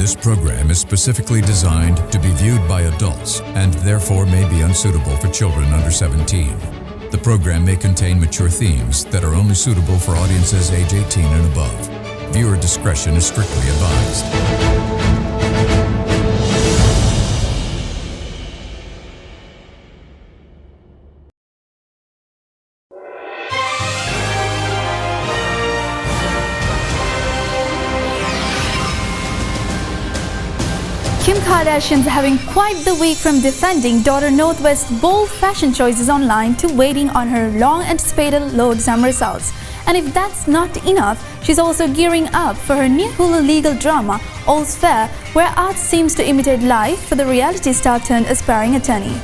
This program is specifically designed to be viewed by adults and therefore may be unsuitable for children under 17. The program may contain mature themes that are only suitable for audiences age 18 and above. Viewer discretion is strictly advised. Kim Kardashian's having quite the week, from defending daughter North West's bold fashion choices online to waiting on her long-anticipated low exam results. And if that's not enough, she's also gearing up for her new Hulu legal drama, All's Fair, where art seems to imitate life for the reality star turned aspiring attorney.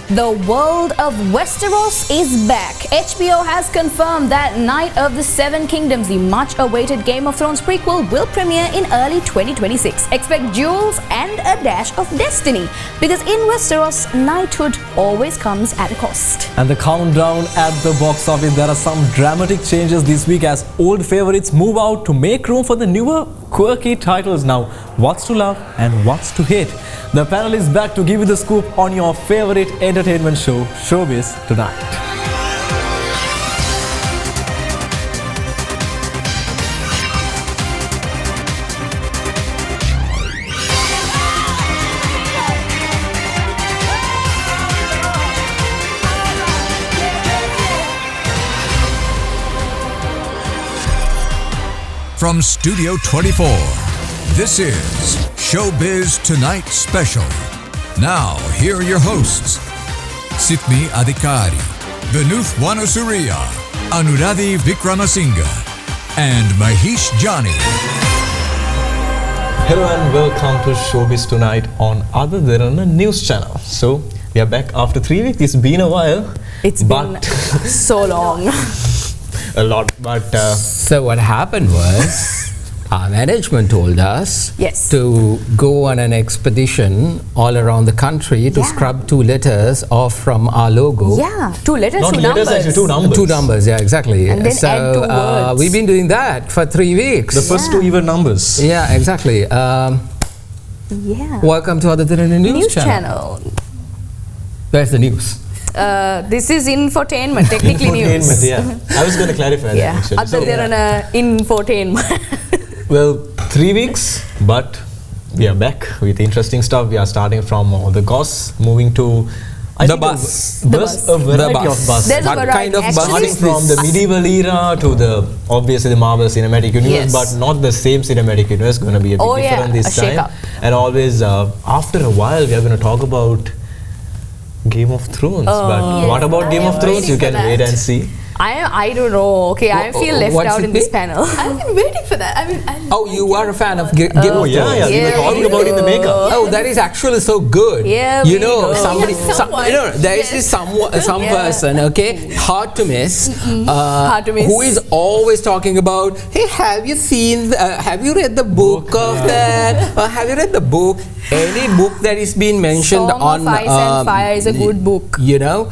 The world of Westeros is back. HBO has confirmed that Night of the Seven Kingdoms, the much-awaited Game of Thrones prequel, will premiere in early 2026. Expect jewels and a dash of destiny, because in Westeros, knighthood always comes at a cost. And the countdown at the box office, there are some dramatic changes this week as old favorites move out to make room for the newer, quirky titles. Now, what's to love and what's to hate? The panel is back to give you the scoop on your favorite entertainment show, Showbiz Tonight. From Studio 24, this is Showbiz Tonight Special. Now, here are your hosts, Sithmi Adhikari, Vinuth Wanasuriya, Anuradhie Vikramasinghe, and Mahieash Johnny. Hello and welcome to Showbiz Tonight on Ada Derana News Channel. So, we are back after 3 weeks. It's been a while. It's been so long. A lot, but... So what happened was, our management told us to go on an expedition all around the country to scrub 2 letters off from our logo. Yeah, 2 letters, Not 2 letters, numbers. actually 2 numbers. 2 numbers, yeah, exactly. And then so add 2 words. we've been doing that for 3 weeks. The first 2 even numbers. Yeah, exactly. Yeah. Welcome to Ada Derana News Channel. Where's the news? This is infotainment, technically news. Yeah. I was going to clarify that actually. Ada Derana infotainment. Well, 3 weeks, but we are back with interesting stuff. We are starting from the goss, moving to The bus. A variety of bus. There's a What variety. kind of bus Actually, is From the medieval era to the obviously the Marvel Cinematic Universe, but not the same cinematic universe. Going to be a bit different this time. shake-up. And always after a while, we are going to talk about Game of Thrones. But what about Game of Thrones? You can wait and see. I don't know. Okay, I feel left what's out it in this be? panel. I've been waiting for that. Oh, you are a fan of Game of Thrones? Yeah, we were talking about it in the makeup. Oh, that is actually so good. Yeah, you we know, know. somebody, Someone. there is this some person, okay, hard to miss, Hard to miss. who is always talking about, hey, have you seen, have you read the book of that? Or have you read the book? Any book that is being mentioned Song on, of Ice and Fire is a good book. you know,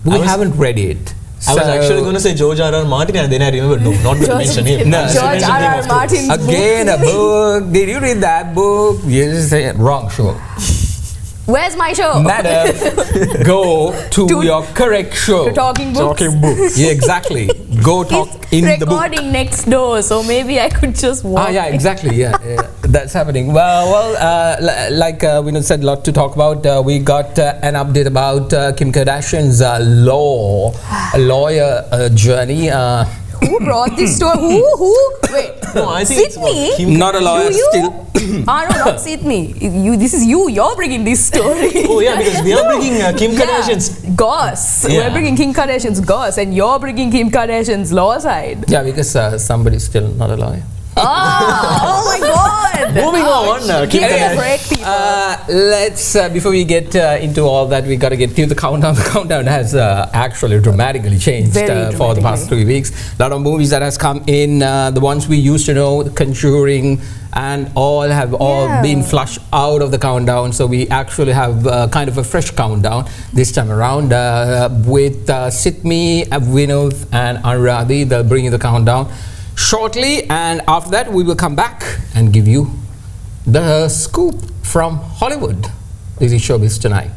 we haven't read it. I was actually going to say George R.R. Martin, and then I remembered, no, not going to mention him. No. George R.R. Martin's Again, a book. Did you read that book? You just say wrong show. Where's my show? Madam, go to your correct show. To talking books. Talking books. Yeah, exactly. Go talk in the book. Recording next door, so maybe I could just walk. Yeah, exactly. Yeah, that's happening. Well, like we said, a lot to talk about. We got an update about Kim Kardashian's lawyer journey. Who brought this story? Who? Wait. No, I think Sithmi? it's Kim Not a lawyer still. No, not Sithmi. This is you. You're bringing this story. Oh yeah, because we are bringing Kim Kardashian's goss. Yeah. We're bringing Kim Kardashian's goss, and you're bringing Kim Kardashian's law side. Yeah, because somebody's still not a lawyer. Oh my God! Moving on, Kim Give me a Kardashian. break, people. Let's before we get into all that, we got to get to the countdown. The countdown has actually dramatically changed for the past 3 weeks. A lot of movies that has come in, the ones we used to know, The Conjuring, and all have been flushed out of the countdown. So we actually have kind of a fresh countdown this time around with Sithmi, Vinuth, and Anuradhie. They'll bring you the countdown shortly, and after that we will come back and give you The scoop from Hollywood. This is Showbiz Tonight.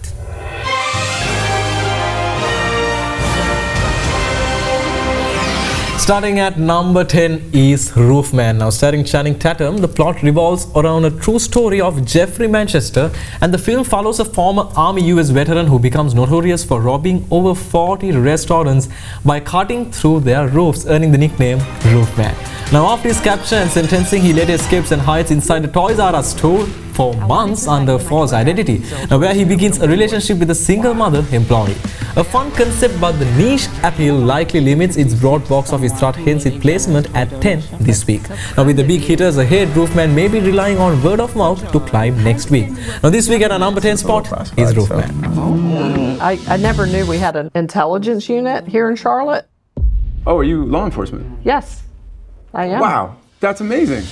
Starting at number 10 is Roofman. Now starring Channing Tatum, the plot revolves around a true story of Jeffrey Manchester, and the film follows a former Army US veteran who becomes notorious for robbing over 40 restaurants by cutting through their roofs, earning the nickname Roofman. Now after his capture and sentencing, he later escapes and hides inside a Toys R Us store for months under false identity, now where he begins a relationship with a single mother employee. A fun concept, but the niche appeal likely limits its broad box office threat, hence its placement at 10 this week. Now with the big hitters ahead, Roofman may be relying on word of mouth to climb next week. Now this week at our number 10 spot is Roofman. I never knew we had an intelligence unit here in Charlotte. Oh, are you law enforcement? Yes, I am. Wow, that's amazing.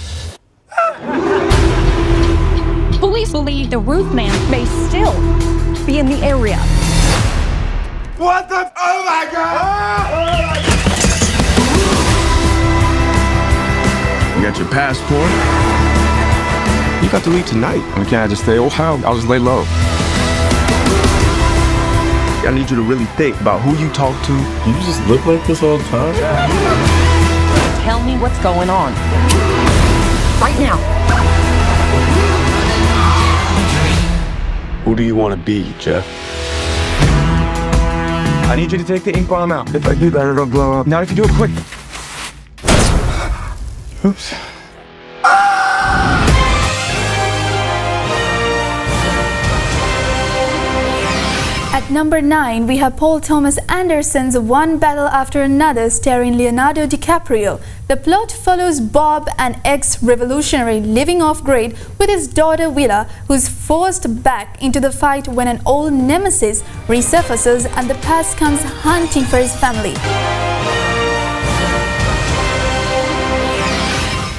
Police believe the Roofman may still be in the area. What the? Oh my God! You got your passport? You got to leave tonight. I mean, can't I just stay? Oh, hell, I'll just lay low. I need you to really think about who you talk to. You just look like this all the time? Tell me what's going on. Right now. Who do you want to be, Jeff? I need you to take the ink bomb out. If I do that, it'll blow up. Now, if you do it quick. Oops. At number 9, we have Paul Thomas Anderson's One Battle After Another, starring Leonardo DiCaprio. The plot follows Bob, an ex-revolutionary living off-grid, with his daughter Willa, who's forced back into the fight when an old nemesis resurfaces and the past comes hunting for his family.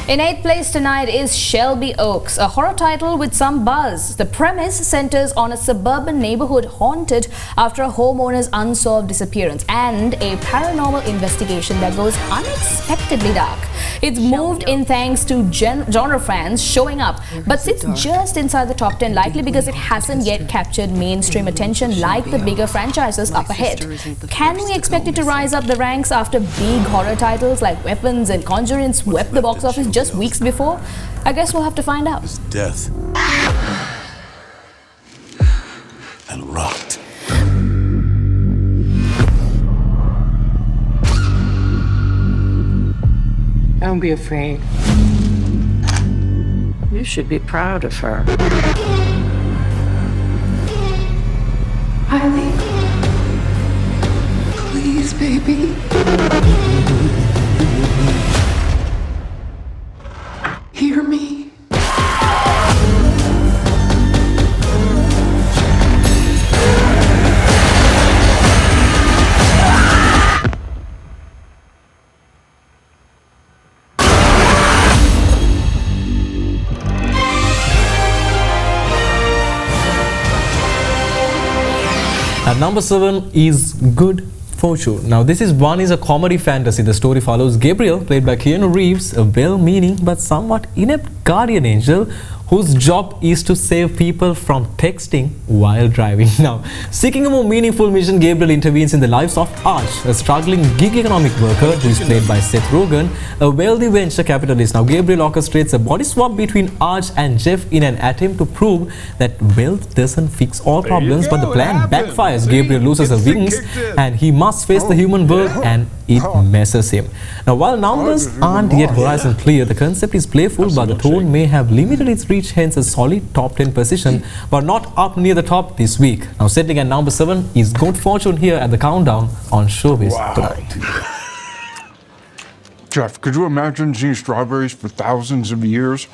In 8th place tonight is Shelby Oaks, a horror title with some buzz. The premise centers on a suburban neighborhood haunted after a homeowner's unsolved disappearance and a paranormal investigation that goes unexpectedly dark. It's moved in thanks to genre fans showing up, but sits just inside the top 10, likely because it hasn't yet captured mainstream attention like the bigger franchises up ahead. Can we expect it to rise up the ranks after big horror titles like Weapons and Conjuring swept the box office just weeks before? I guess we'll have to find out. Death and rot. Don't be afraid. You should be proud of her. Riley. Please, baby. Hear me. At number 7 is Good Fortune. Now this is a comedy fantasy. The story follows Gabriel, played by Keanu Reeves, a well-meaning but somewhat inept guardian angel whose job is to save people from texting while driving. Now, seeking a more meaningful mission, Gabriel intervenes in the lives of Arch, a struggling gig economic worker who is played by Seth Rogen, a wealthy venture capitalist. Now, Gabriel orchestrates a body swap between Arch and Jeff in an attempt to prove that wealth doesn't fix all problems, but the plan backfires. Gabriel loses his wings and he must face the human world, and it messes him. Now, while numbers aren't yet horizon clear, the concept is playful, but the tone may have limited its reach, hence a solid top 10 position, but not up near the top this week. Now, settling at number 7 is Good Fortune here at the countdown on Showbiz Tonight. Jeff, could you imagine seeing strawberries for thousands of years,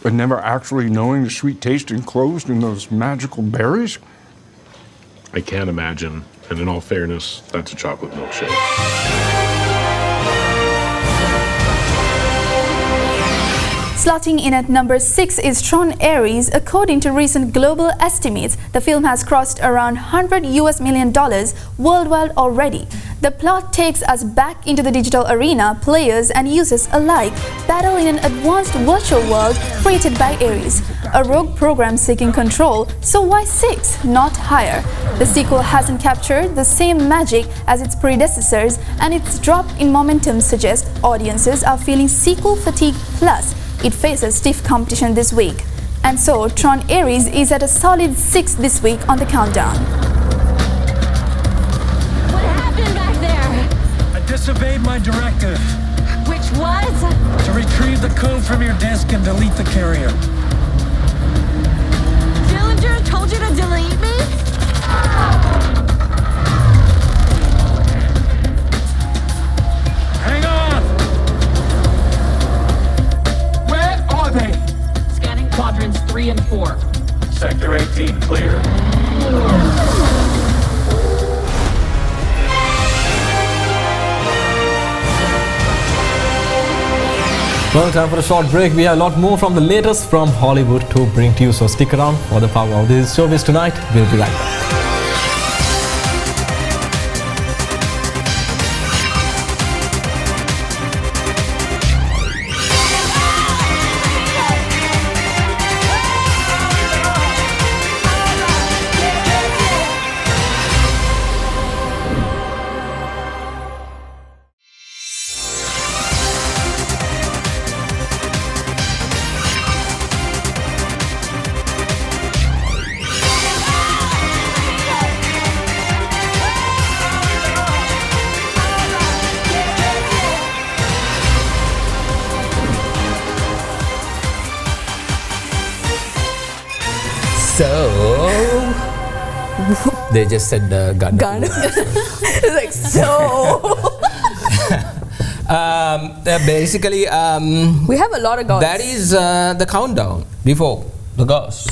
but never actually knowing the sweet taste enclosed in those magical berries? I can't imagine, and in all fairness, that's a chocolate milkshake. Slotting in at number 6 is Tron Ares. According to recent global estimates, the film has crossed around $100 million worldwide already. The plot takes us back into the digital arena. Players and users alike battle in an advanced virtual world created by Ares, a rogue program seeking control. So why 6, not higher? The sequel hasn't captured the same magic as its predecessors, and its drop in momentum suggests audiences are feeling sequel fatigue. Plus, it faces stiff competition this week. And so, Tron Ares is at a solid 6 this week on the countdown. What happened back there? I disobeyed my directive. Which was? To retrieve the code from your disk and delete the carrier. Dillinger told you to delete me? Hang on! Where are they? Scanning quadrants 3 and 4. Sector 18 clear. Well, time for a short break. We have a lot more from the latest from Hollywood to bring to you, so stick around for the power of this Showbiz Tonight. We'll be right back. So they just said gun. It's like so. Basically, we have a lot of goss. That is the countdown before the goss.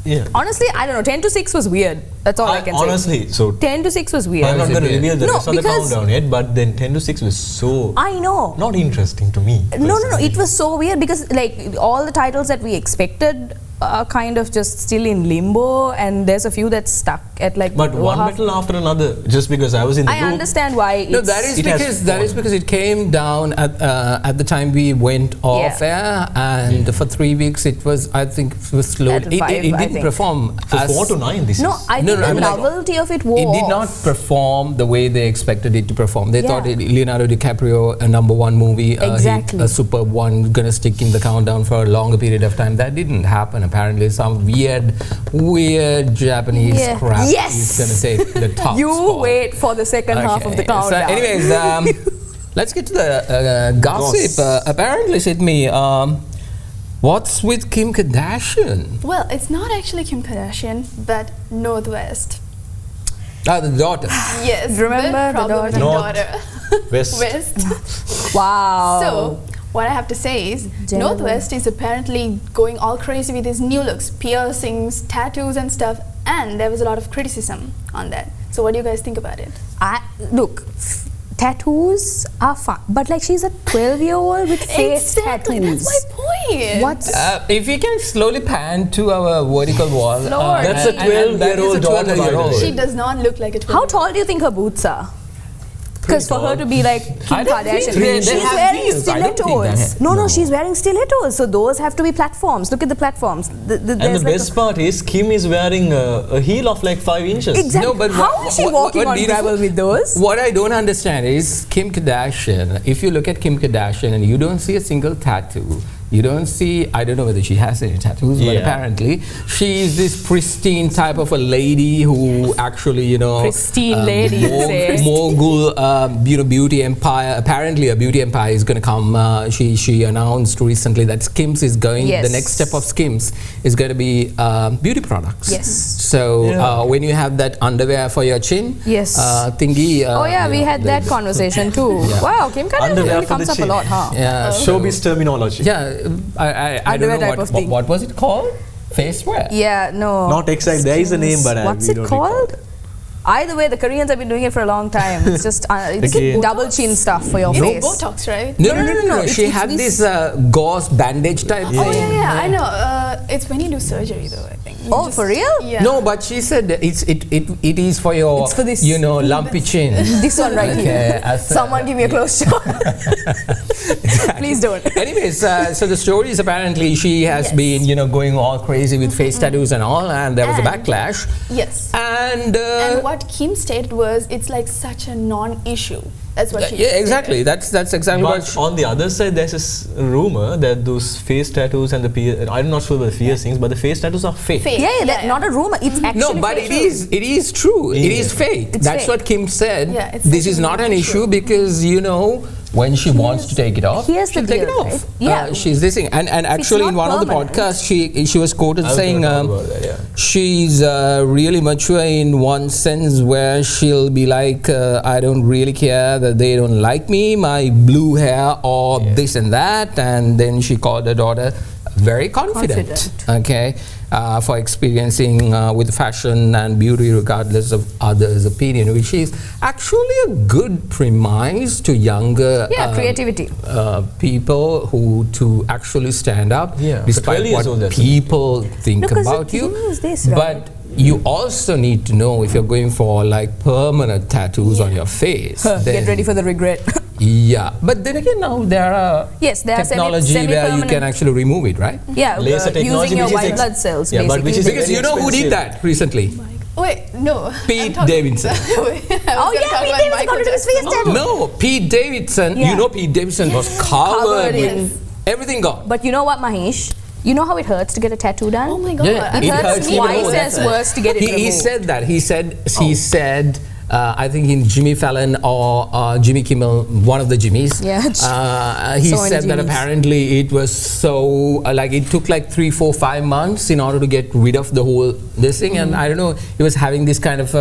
Yeah. Honestly, I don't know. 10 to 6 was weird. That's all I can say. Honestly, so 10 to 6 was weird. I'm not going to reveal the No, rest of the because- countdown yet, but then 10 to 6 was so I know. not interesting to me. No. It was so weird because like all the titles that we expected are kind of just still in limbo, and there's a few that's stuck at like. But one battle after another, just because I was in the I group. understand why. No, that is because it came down at the time we went off air, and for 3 weeks it was, I think, it was slow. It didn't perform. So 4 to 9 this No, is. I think the novelty of it wore It did not off. perform the way they expected it to perform. They thought Leonardo DiCaprio, a #1 movie, Exactly. a superb one, gonna stick in the countdown for a longer period of time. That didn't happen. Apparently, some weird Japanese crap is gonna take the top You spot. wait for the second half of the countdown. So anyways, let's get to the gossip. Apparently, Sithmi, what's with Kim Kardashian? Well, it's not actually Kim Kardashian, but Northwest. The daughter. Yes, Remember the problematic daughter? West. Wow. So, what I have to say is, Northwest is apparently going all crazy with his new looks, piercings, tattoos and stuff, and there was a lot of criticism on that. So what do you guys think about it? Look, tattoos are fun, but like she's a 12-year-old with face tattoos. That's my point. What? If we can slowly pan to our vertical wall. That's a 12-year-old daughter. She does not look like a 12-year-old. How tall do you think her boots are? Because for her to be like Kim Kardashian, she's wearing stilettos. No, she's wearing stilettos. So those have to be platforms. Look at the platforms. And the best part is Kim is wearing a heel of like 5 inches. Exactly. No, but how is she walking on gravel with those? What I don't understand is Kim Kardashian. If you look at Kim Kardashian and you don't see a single tattoo, you don't see, I don't know whether she has any tattoos, but apparently she's this pristine type of a lady who actually, you know, pristine lady, mogul, beauty empire. Apparently, a beauty empire is going to come. She announced recently that Skims is going. Yes. The next step of Skims is going to be beauty products. Yes. So when you have that underwear for your chin, thingy. Oh yeah, we had that conversation too. Yeah. Wow, Kim Kardashian really comes up a lot, huh? Yeah. Showbiz terminology. Yeah. I don't know what was it called? Face wear? Yeah, no. Not exactly. There is a name, but what's we it don't called? Either way, the Koreans have been doing it for a long time. It's just it's double chin stuff for your face. Botox, right? No. She had this gauze bandage type thing. Oh yeah, I know. It's when you do surgery, though. I think. For real? Yeah. No, but she said it is for your, it's for this, lumpy chin. This one right here. Someone give me a close shot. Please don't. Anyways, so the story is apparently she has been, going all crazy with face tattoos and all, and there was a backlash. Yes. And what Kim stated was, it's like such a non-issue. That's what she Yeah, exactly. That's exactly what. But on the other side, there's this rumor that those face tattoos and I'm not sure about the piercings, but the face tattoos are fake. Yeah, that's not a rumor. It's actually No, but it is true. It is fake. That's what Kim said. Yeah, this is not an issue because when she wants to take it off, here's the she'll take it deal, off. right? Yeah. She's this thing, and actually in one of the podcasts, she was quoted saying she's really mature in one sense where she'll be like, I don't really care that they don't like me, my blue hair or this and that, and then she called her daughter very confident. Okay. For experiencing with fashion and beauty regardless of others' opinion, which is actually a good premise to younger creativity people who to actually stand up despite what people think about you. But you also need to know if you're going for like permanent tattoos on your face. Get ready for the regret. Yeah, but then again, now there are technology where you can actually remove it, right? Yeah, laser technology, using your white blood cells. Yeah, but which is because you know who did that recently? Wait, no. Pete Davidson. Pete Davidson got his face tattoo. No, Pete Davidson. You know Pete Davidson was covered with everything gone. But you know what, Mahieash? You know how it hurts to get a tattoo done? Oh my God. Yeah, it hurts twice as worse to get it removed. He said that. He said. I think in Jimmy Fallon or Jimmy Kimmel, one of the Jimmys, he said that apparently it was so, it took like 3, 4, 5 months in order to get rid of the whole this thing. And I don't know, he was having this kind of,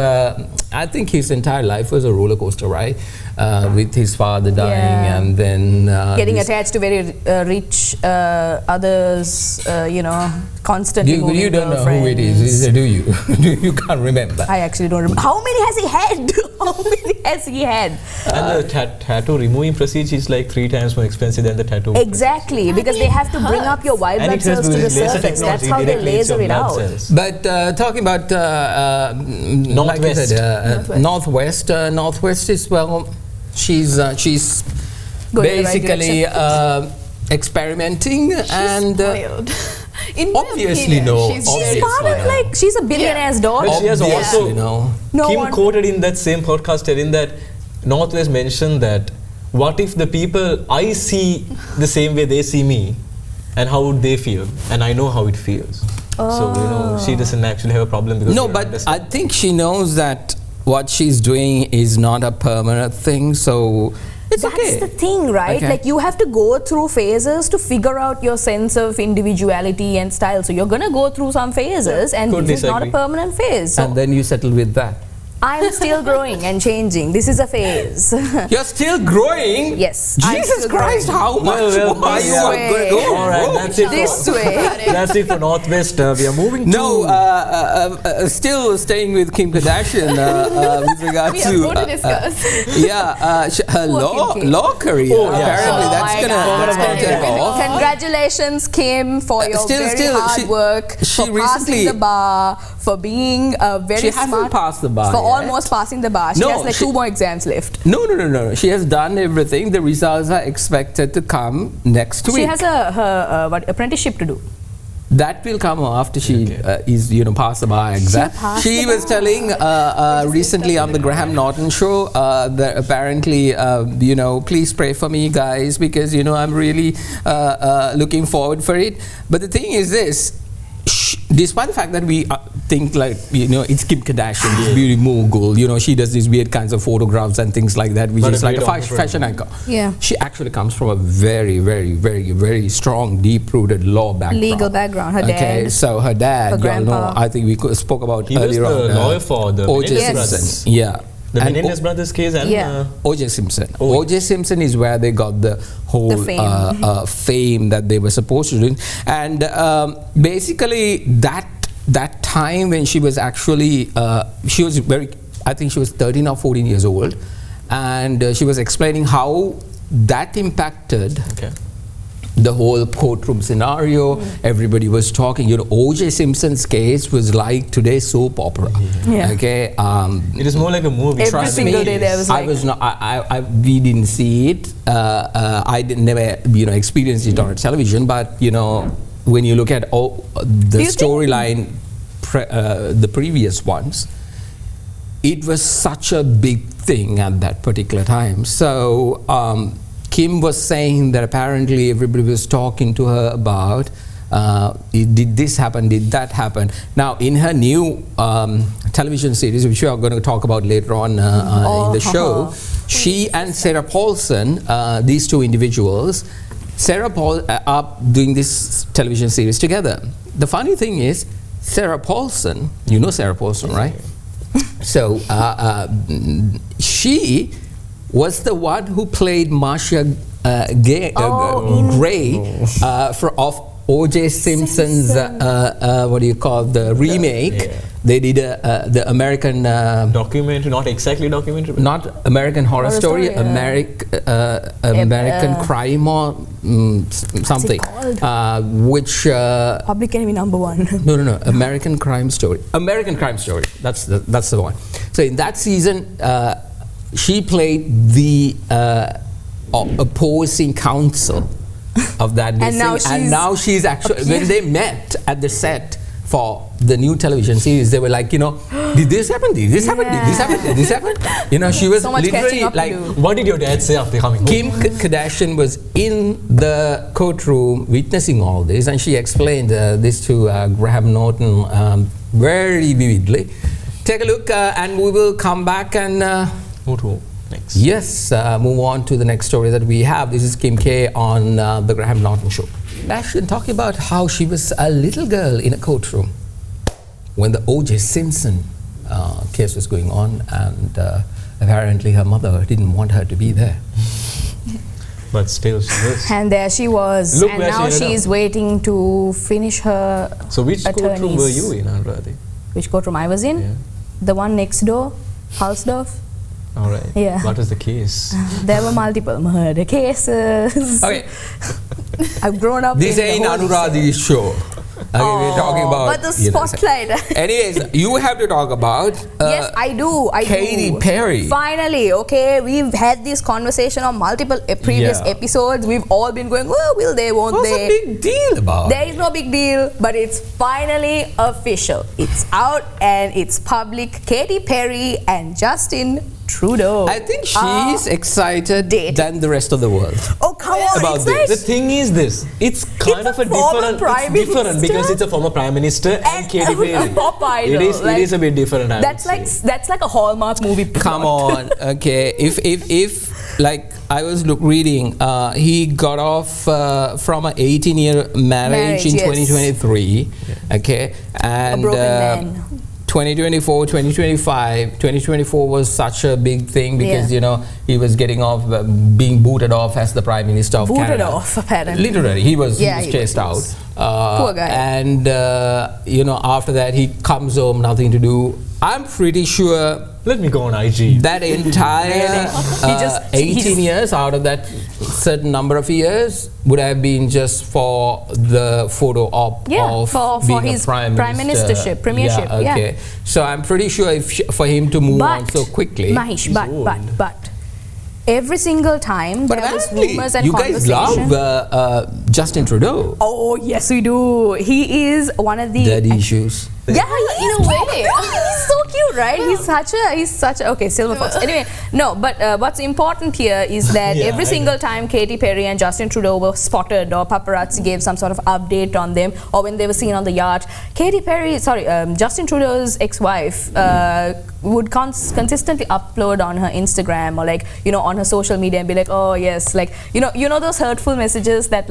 I think his entire life was a roller coaster ride with his father dying and then... getting attached to very rich others, constantly moving You don't know who it is, do you? You can't remember. I actually don't remember. How many has he had? How many has he had? And the tattoo removing procedure is like 3 times more expensive than the tattoo. Exactly, because they have to bring up your white blood cells to the surface. That's how they laser it out. But talking about Northwest. Northwest is, well, she's basically experimenting and obviously she's a billionaire's daughter. But she has also Kim quoted in that same podcast telling that Northwest mentioned that what if the people I see the same way they see me, and how would they feel, and I know how it feels. So she doesn't actually have a problem because but I think she knows that what she's doing is not a permanent thing, so it's That's the thing, right? Like you have to go through phases to figure out your sense of individuality and style. So you're gonna go through some phases, and this is not a permanent phase. So and then you settle with that. I'm still growing and changing. This is a phase. You're still growing? Yes. Jesus Christ, how much? Why you are going to go? All right, that's it. This way. That's it for Northwest. We are moving to... still staying with Kim Kardashian with regard to... We have more to discuss. Her law career. Apparently that's going to take off. Congratulations, Kim, for your very hard work, for passing the bar, for being very she smart. She hasn't passed the bar For almost passing the bar. She has like 2 more exams left. No. She has done everything. The results are expected to come next week. She has her apprenticeship to do. That will come after she is, passed the bar exam. She was telling recently on the Graham Norton show that apparently, please pray for me, guys, because, I'm really looking forward for it. But the thing is this, despite the fact that we think like, it's Kim Kardashian, this beauty mogul, she does these weird kinds of photographs and things like that, which is like a fashion icon. Yeah. She actually comes from a very, very, very, very strong, deep-rooted law background. Legal background. Her dad. Okay, so her dad, I think we spoke about earlier on. He was the lawyer for the O.J. Menendez brothers. Yeah. The Menendez brothers case and O.J. Simpson. O.J. Simpson is where they got the whole fame that they were supposed to do. And basically that time when she was actually, she was very I think she was 13 or 14 years old, and she was explaining how that impacted the whole courtroom scenario. Everybody was talking. You know, O.J. Simpson's case was like today's soap opera. Okay, it is more like a movie. Every single day there was like. I was not. We didn't see it. I didn't never experienced it on television. But when you look at all the storyline, the previous ones, it was such a big thing at that particular time. So. Kim was saying that apparently everybody was talking to her about did this happen, did that happen. Now in her new television series, which we are going to talk about later on in the show, she and Sarah Paulson, these two individuals, Sarah Paul are doing this television series together. The funny thing is, Sarah Paulson, you know Sarah Paulson, right? So she was the one who played Marcia Gray of O.J. Simpson's the remake. They did the American documentary, not exactly documentary, but not American Horror Story, American Crime or something, which Public Enemy #1. No, American Crime Story. American Crime Story. That's the one. So in that season, she played the opposing counsel of that and now she's actually, when they met at the set for the new television series, they were like, did this happen? Did this happen? Did this happen? Did this happen? She was literally like, what did your dad say after coming home? Kim Kardashian was in the courtroom witnessing all this, and she explained this to Graham Norton very vividly. Take a look, and we will come back and move to next. Yes, move on to the next story that we have. This is Kim K on the Graham Norton Show. Kardashian talking about how she was a little girl in a courtroom when the O.J. Simpson case was going on, and apparently her mother didn't want her to be there. But still she was. And there she was. Look, and now she's waiting to finish her So which courtroom were you in, Anuradhie? Which courtroom I was in? Yeah. The one next door, Halsdorf. All right. Yeah. What was the case? There were multiple murder cases. Okay. I've grown up This in ain't Anuradhie's show. We're talking about. But the spotlight. Anyways, you have to talk about. Yes, I do. Katy Perry. Finally, okay. We've had this conversation on multiple previous episodes. We've all been going, oh, will they, won't What's they? What's the big deal about? There is no big deal, but it's finally official. It's out and it's public. Katy Perry and Justin Trudeau. I think she's excited than the rest of the world. Oh, come on. About it's this. like The thing is this, it's kind of a different, different because it's a former Prime Minister and Katy Perry. A pop idol. It is a bit different. That's like a Hallmark movie plot. Come on, okay. If like I was reading, he got off from an 18-year marriage in 2023, okay, and a broken man. 2024, 2025, 2024 was such a big thing because he was getting off, being booted off as the Prime Minister of Canada. Booted off, apparently. Literally, he was chased out. Poor guy. And after that he comes home, nothing to do. I'm pretty sure. Let me go on IG. That entire 18 years out of that certain number of years would have been just for the photo op of being his a prime ministership, premiership. Yeah, okay. So I'm pretty sure for him to move on so quickly. Mahieash, but every single time there was rumors and you guys love Justin Trudeau. Oh yes, we do. He is one of the daddy issues. Yeah, in a way. He's so cute, right? He's such a okay, silver fox. Anyway, no, but what's important here is that every single time Katy Perry and Justin Trudeau were spotted or paparazzi gave some sort of update on them, or when they were seen on the yacht, Justin Trudeau's ex-wife would consistently upload on her Instagram or on her social media and be like, oh yes, those hurtful messages that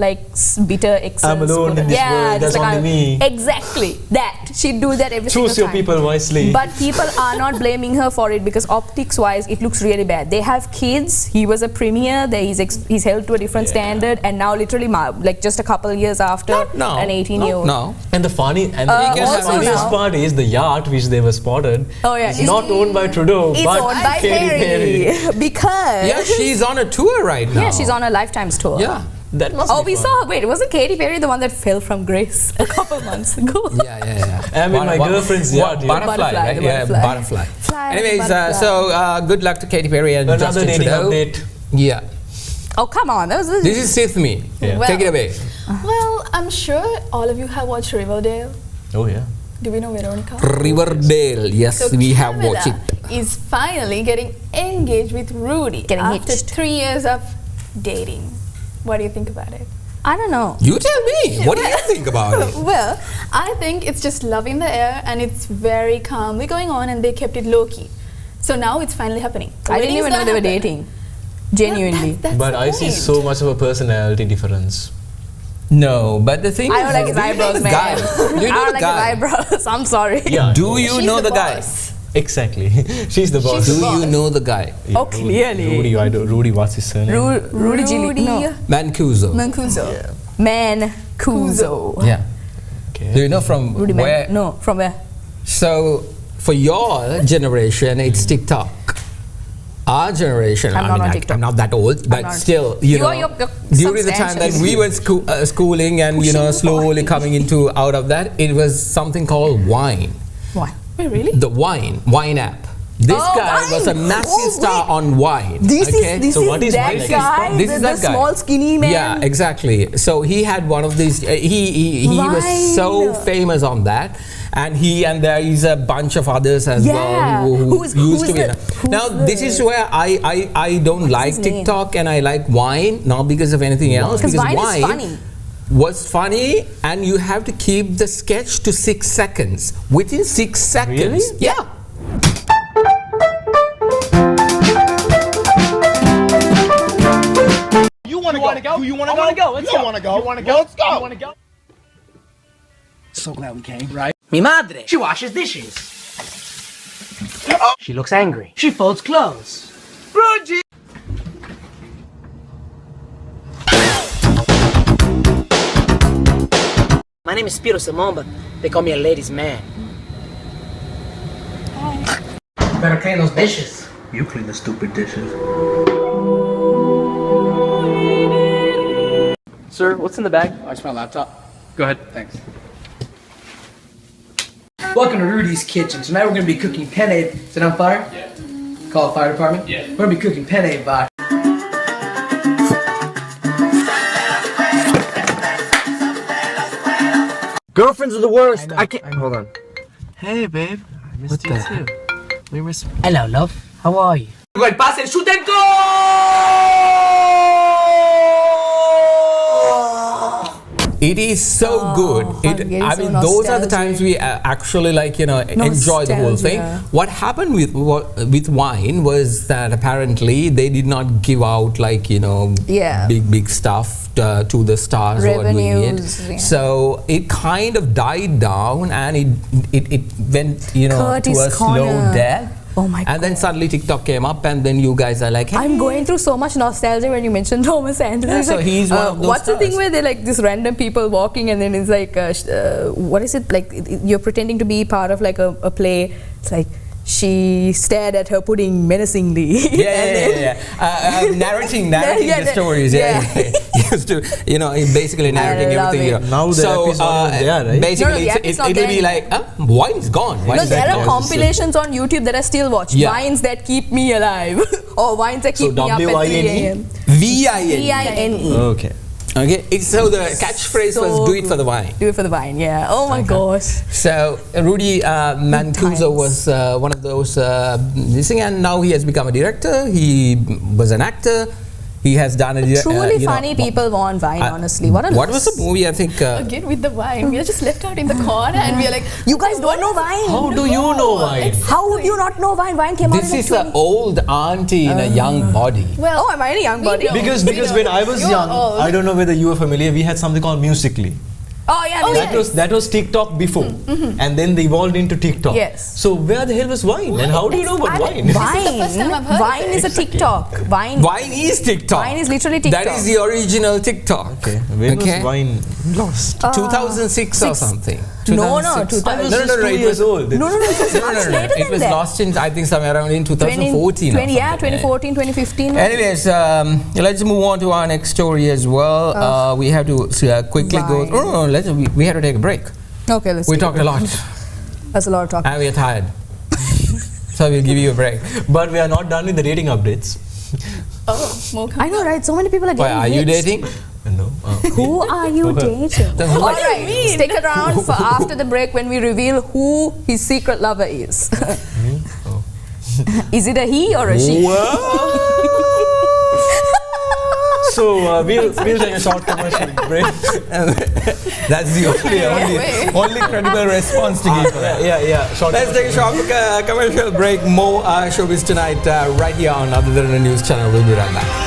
bitter exes. I'm alone in this world. That's only me. Exactly that. act. She'd do that every Choose your single time. people wisely. But people are not blaming her for it because optics-wise, it looks really bad. They have kids. He was a premier. He's held to a different standard, and now literally, like just a couple of years after, an 18-year-old. No. And the funniest part is the yacht which they were spotted. Oh yeah, is not owned by Trudeau, it's but owned by Katy Perry. Because she's on a tour right now. Yeah, she's on a Lifetime's tour. Yeah. That must we saw. Wait, wasn't Katy Perry the one that fell from grace a couple months ago? Yeah. I mean, my girlfriend's yacht. Butterfly, right? Yeah, butterfly. Anyways, so good luck to Katy Perry and Another Justin dating Trudeau. update. Yeah. Oh, come on. This is Sithmi. Well, Take it away. Well, I'm sure all of you have watched Riverdale. Oh yeah. Do we know Veronica? Riverdale, yes, So we have Camilla watched it. is finally getting engaged with Rudy after 3 years of dating. What do you think about it? I don't know. You tell me. What do you think about it? Well, I think it's just love in the air and it's very calmly going on and they kept it low-key. So now it's finally happening. I didn't even know they were dating. Genuinely. But I see so much of a personality difference. No, but the thing I is, don't like his eyebrows, man. I don't like his eyebrows. I'm sorry. Yeah. Do you know the guy? Exactly. She's the boss. Do you know the guy? Oh, clearly. Rudy, what's his surname? Rudy Gili. No. Mancuso. Mancuso. Yeah. Okay. Do you know from Rudy where? No, from where? So, for your generation, it's TikTok. Our generation, I'm not on TikTok. I'm not that old, but still, you know, during the time that we were schooling and, you know, slowly coming out of that, it was something called Wine. Why? Wait, really? The Wine app. This guy was a massive star on Wine. This is what is that Wine? guy. This is the that guy. Small skinny man. Yeah, exactly. So he had one of these. He was so famous on that, and there is a bunch of others as well who used to be. Now this is where I don't like TikTok and I like Wine, not because of anything else. Because Wine Wine is funny. Was funny, and you have to keep the sketch to 6 seconds. Within 6 seconds. Really? Yeah. You want to go? Do you want to go? Let's go. You want to go? You want to go? Let's go. You want to go? So glad we came, right? Mi madre. She washes dishes. She looks angry. She folds clothes. Rudy. My name is Spiro Simone, but they call me a ladies' man. Better clean those dishes. You clean the stupid dishes. Sir, what's in the bag? Oh, it's my laptop. Go ahead. Thanks. Welcome to Rudy's Kitchen. Tonight we're going to be cooking penne. Is it on fire? Yeah. Call the fire department? Yeah. We're going to be cooking penne box. Girlfriends are the worst. I can't. Hold on. Hey, babe. I missed you too. We were. Hello, love. How are you? Go ahead, pass it, shoot and go! It is so good. I mean, those are the times we actually enjoy the whole thing. What happened with Wine was that apparently they did not give out big stuff to the stars who are doing it. Yeah. So it kind of died down and it went to a slow death. Oh my God. And then suddenly TikTok came up and then you guys are like, hey. I'm going through so much nostalgia when you mentioned Thomas Anderson. Yeah, so he's one of those what's stars. the thing where they're like this random people walking and then it's like, what is it? Like you're pretending to be part of like a play. It's like, she stared at her pudding menacingly. Narrating the stories. Used to, basically narrating everything. Now the episode is there, right? Basically, it'll be like, wine is gone. There are compilations on YouTube that I still watch. Yeah. Wines that keep me alive, or wines that keep me up at 3 a.m. VINE. Okay. Okay, so the catchphrase was "Do it for the wine." Do it for the wine, yeah. Oh my gosh. So Rudy Mancuso was one of those and now he has become a director. He was an actor. He has done a truly funny people want wine. Honestly, what was the movie? I think again with the wine, we are just left out in the corner, and we are like, you guys don't know wine. How do you know wine? How would you not know wine? Wine came out. This is an old auntie in a young body. Well, am I in a young body? Because when I was young, I don't know whether you are familiar. We had something called Musical.ly. Oh yeah, that was TikTok before, and then they evolved into TikTok. Yes. So where the hell was Vine? And how do you know about Vine? Vine is a TikTok. Vine is TikTok. Vine is literally TikTok. That is the original TikTok. Okay. When was Vine lost? 2006 or something. No, 2006. no, It was old. No, it was lost in, I think, somewhere around in 2014. 2014, 2015. Anyways, let's move on to our next story as well. We have to quickly go. Oh, we have to take a break. Okay, let's. We talked a lot. That's a lot of talking. And we are tired. So we'll give you a break. But we are not done with the dating updates. I know, right? So many people are getting. Why, are you dating? No. Who are you dating? All right, stick around for after the break when we reveal who his secret lover is. Is it a he or a she? So we'll take a short commercial break. That's the only credible response to give. Yeah. Let's take a short commercial break. More Showbiz Tonight right here on Ada Derana News Channel. We'll be right back.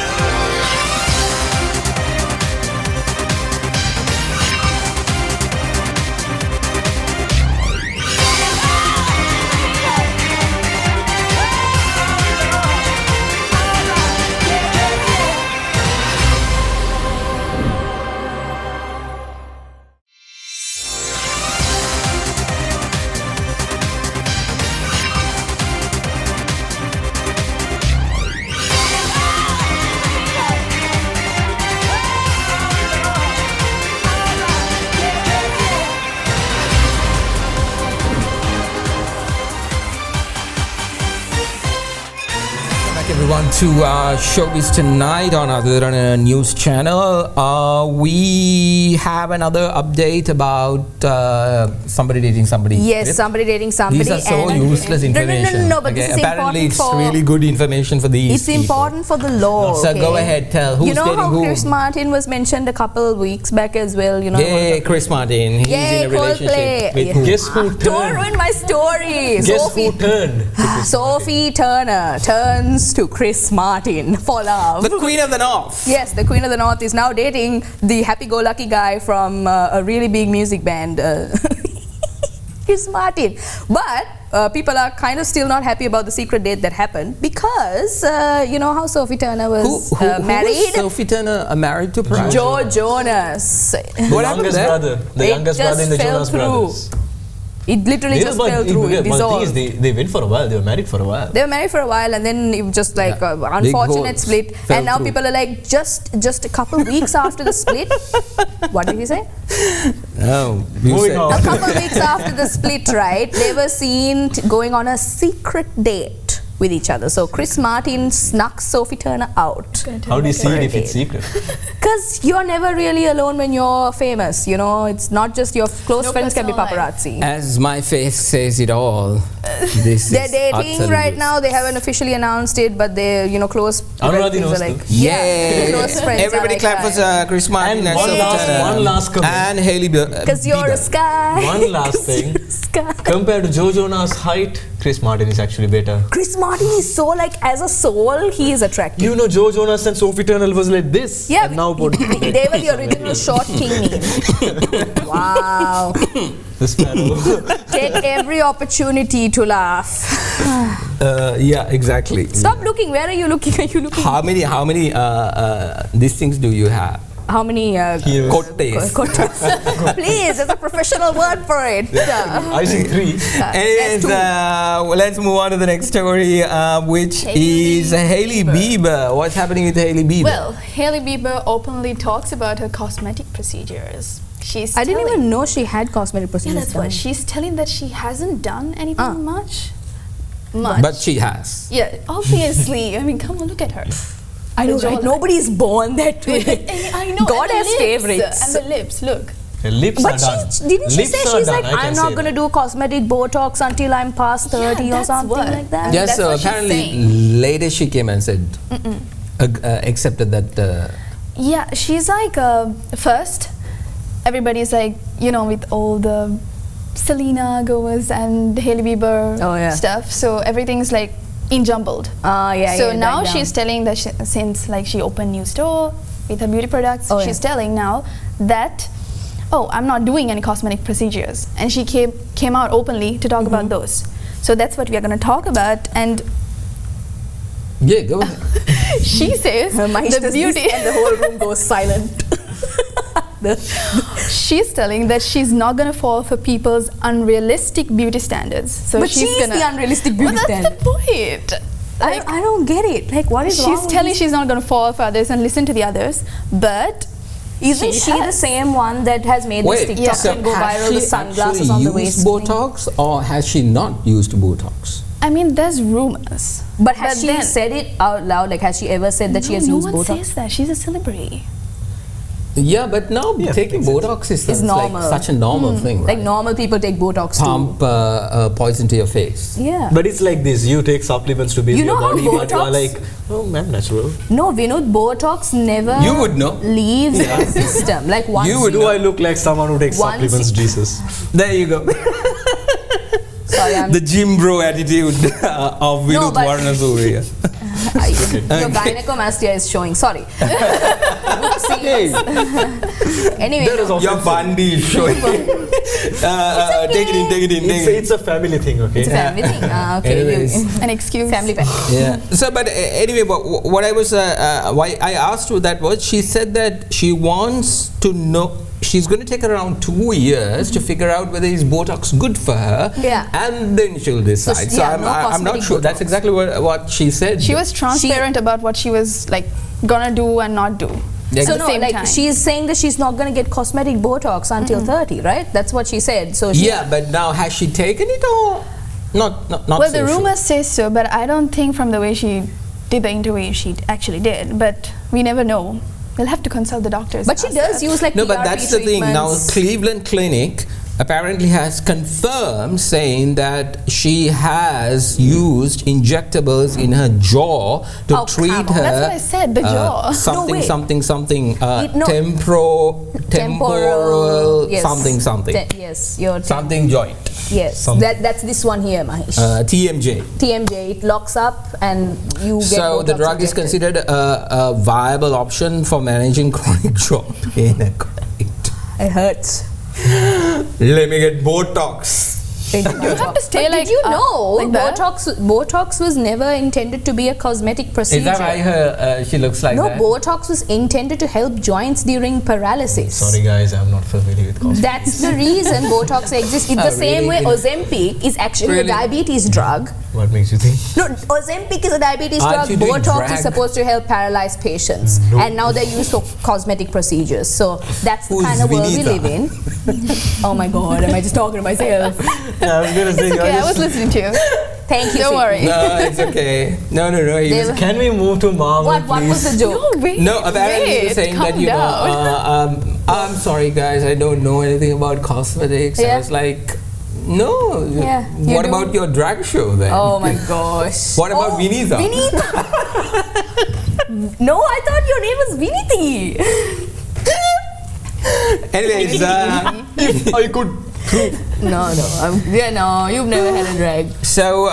Everyone to Showbiz Tonight on Ada Derana News Channel. We have another update about somebody dating somebody. Yes, somebody dating somebody. These are so useless information. No, but this is apparently important it's really good information for these It's important for the law. So go ahead, tell who's dating who. You know how Chris Martin was mentioned a couple of weeks back as well. You know. Yeah, Chris Martin. He's in a relationship with Guess who turned? Don't ruin my story. Guess who turned? Sophie Turner turns to Chris Martin for love. The Queen of the North. Yes, the Queen of the North is now dating the happy-go-lucky guy from a really big music band, Chris Martin. But people are kind of still not happy about the secret date that happened because you know how Sophie Turner was married. Who was Sophie Turner married to? Joe Jonas. The youngest brother. The youngest brother in the Jonas Brothers. It literally just fell through. It dissolved. The thing is, they went for a while. They were married for a while. They were married for a while, and then it was just like unfortunate split. And now people are like, just a couple weeks after the split. What did he say? No, a couple weeks after the split, right? They were seen going on a secret date with each other. So Chris Martin snuck Sophie Turner out. How do you see it if it's secret? Because you're never really alone when you're famous. You know, it's not just your close friends can be paparazzi. As my face says it all. They're dating right now. They haven't officially announced it, but they're close. Anuradhie knows like, close friends. Everybody clap for Chris Martin and one last comment. And Hailey because you're a sky. One last thing. Compared to Joe Jonas' height, Chris Martin is actually better. Chris Martin is so as a soul, he is attractive. You know, Joe Jonas and Sophie Turner was like this. Yeah, and now they were the original short king meme. Wow. The sparrow. Take every opportunity to laugh. Yeah, exactly. Stop looking. Where are you looking? Are you looking? How many these things do you have? How many cotes? Please, there's a professional word for it. I see 3. Anyways, let's move on to the next story, which is Hailey Bieber. What's happening with Hailey Bieber? Well, Hailey Bieber openly talks about her cosmetic procedures. I didn't even know she had cosmetic procedures. Yeah, that's what she's telling, that she hasn't done anything much. But she has. Yeah, obviously. I mean, come on, look at her. I know, right? Nobody's born that way. I know. God has favorites. And the lips, look. Her lips but are done. Didn't she say she's like, I'm not going to do cosmetic Botox until I'm past 30 or something like that? Yes, so apparently later she came and said, accepted that. Yeah, she's like, first, everybody's like, with all the Selena Gomez and Hailey Bieber stuff. So everything's like jumbled. So now she's telling that since she opened new store with her beauty products, she's telling now that oh, I'm not doing any cosmetic procedures. And she came out openly to talk about those. So that's what we are going to talk about. And yeah, go ahead. She says the beauty and the whole room goes silent. She's telling that she's not going to fall for people's unrealistic beauty standards. So but she's the unrealistic beauty standard. That's the point. Like, I don't get it. Like, what is wrong? She's telling she's not going to fall for others and listen to the others, but isn't she the same one that has made this TikTok trend go viral with sunglasses on the waist? Botox, or has she not used Botox? I mean, there's rumors. But has she said it out loud? Like, has she ever said that she has used Botox? No one says that. She's a celebrity. Yeah, but now taking Botox is normal. Like such a normal thing, right? Like normal people take Botox Pump poison to your face. Yeah. But it's like this, you take supplements to build your body, but you are like, oh man, natural. No, Vinuth, Botox never you would know. leaves the system. Like once you would know. I look like someone who takes supplements, Jesus. There you go. Sorry, the gym bro attitude of Vinuth Varnas over here. Your gynecomastia is showing. Sorry. Anyway, your bandi is showing. Take it in. It's a family thing, okay? It's a family thing. Okay. An excuse. Family pack. Yeah. So, but anyway, what I was, why I asked her that was, she said that she wants to know. She's going to take around 2 years to figure out whether is Botox good for her, and then she'll decide. So I'm not sure. That's exactly what she said. She was transparent about what she was like gonna do and not do. So no, like she's saying that she's not going to get cosmetic Botox until 30, right? That's what she said. So but now has she taken it or not? Well, the rumors say so, but I don't think from the way she did the interview she actually did. But we never know. We'll have to consult the doctors. But she does use like no, but that's the thing. Now, Cleveland Clinic apparently has confirmed, saying that she has used injectables in her jaw to treat her. That's what I said. The jaw. Something. Temporal. Something. Yes, your something joint. Yes, that's this one here, Mahieash. TMJ. It locks up and you get. So the drug is considered a viable option for managing chronic jaw pain. It hurts. Let me get Botox. You have to stay did you know Botox was never intended to be a cosmetic procedure? Is that why she looks like that? No, Botox was intended to help joints during paralysis. Sorry guys, I'm not familiar with cosmetics. That's the reason Botox exists. It's the same way Ozempic is actually a diabetes drug. What makes you think? No, Ozempic is a diabetes drug. Botox is supposed to help paralyzed patients. And now they're used for cosmetic procedures. So that's the kind of world we live in. Oh my God, am I just talking to myself? I was going to say, it's okay, I was listening to you. Thank you. Don't worry. No, it's okay. No. Can we move to Marvel, What was the joke? Apparently you were saying that, you know, I'm sorry guys, I don't know anything about cosmetics. I was like, no. What about your drag show then? Oh my gosh. What about Vineetha? No, I thought your name was Vineethi. Anyways, if I could prove. No, you've never had a drag. So,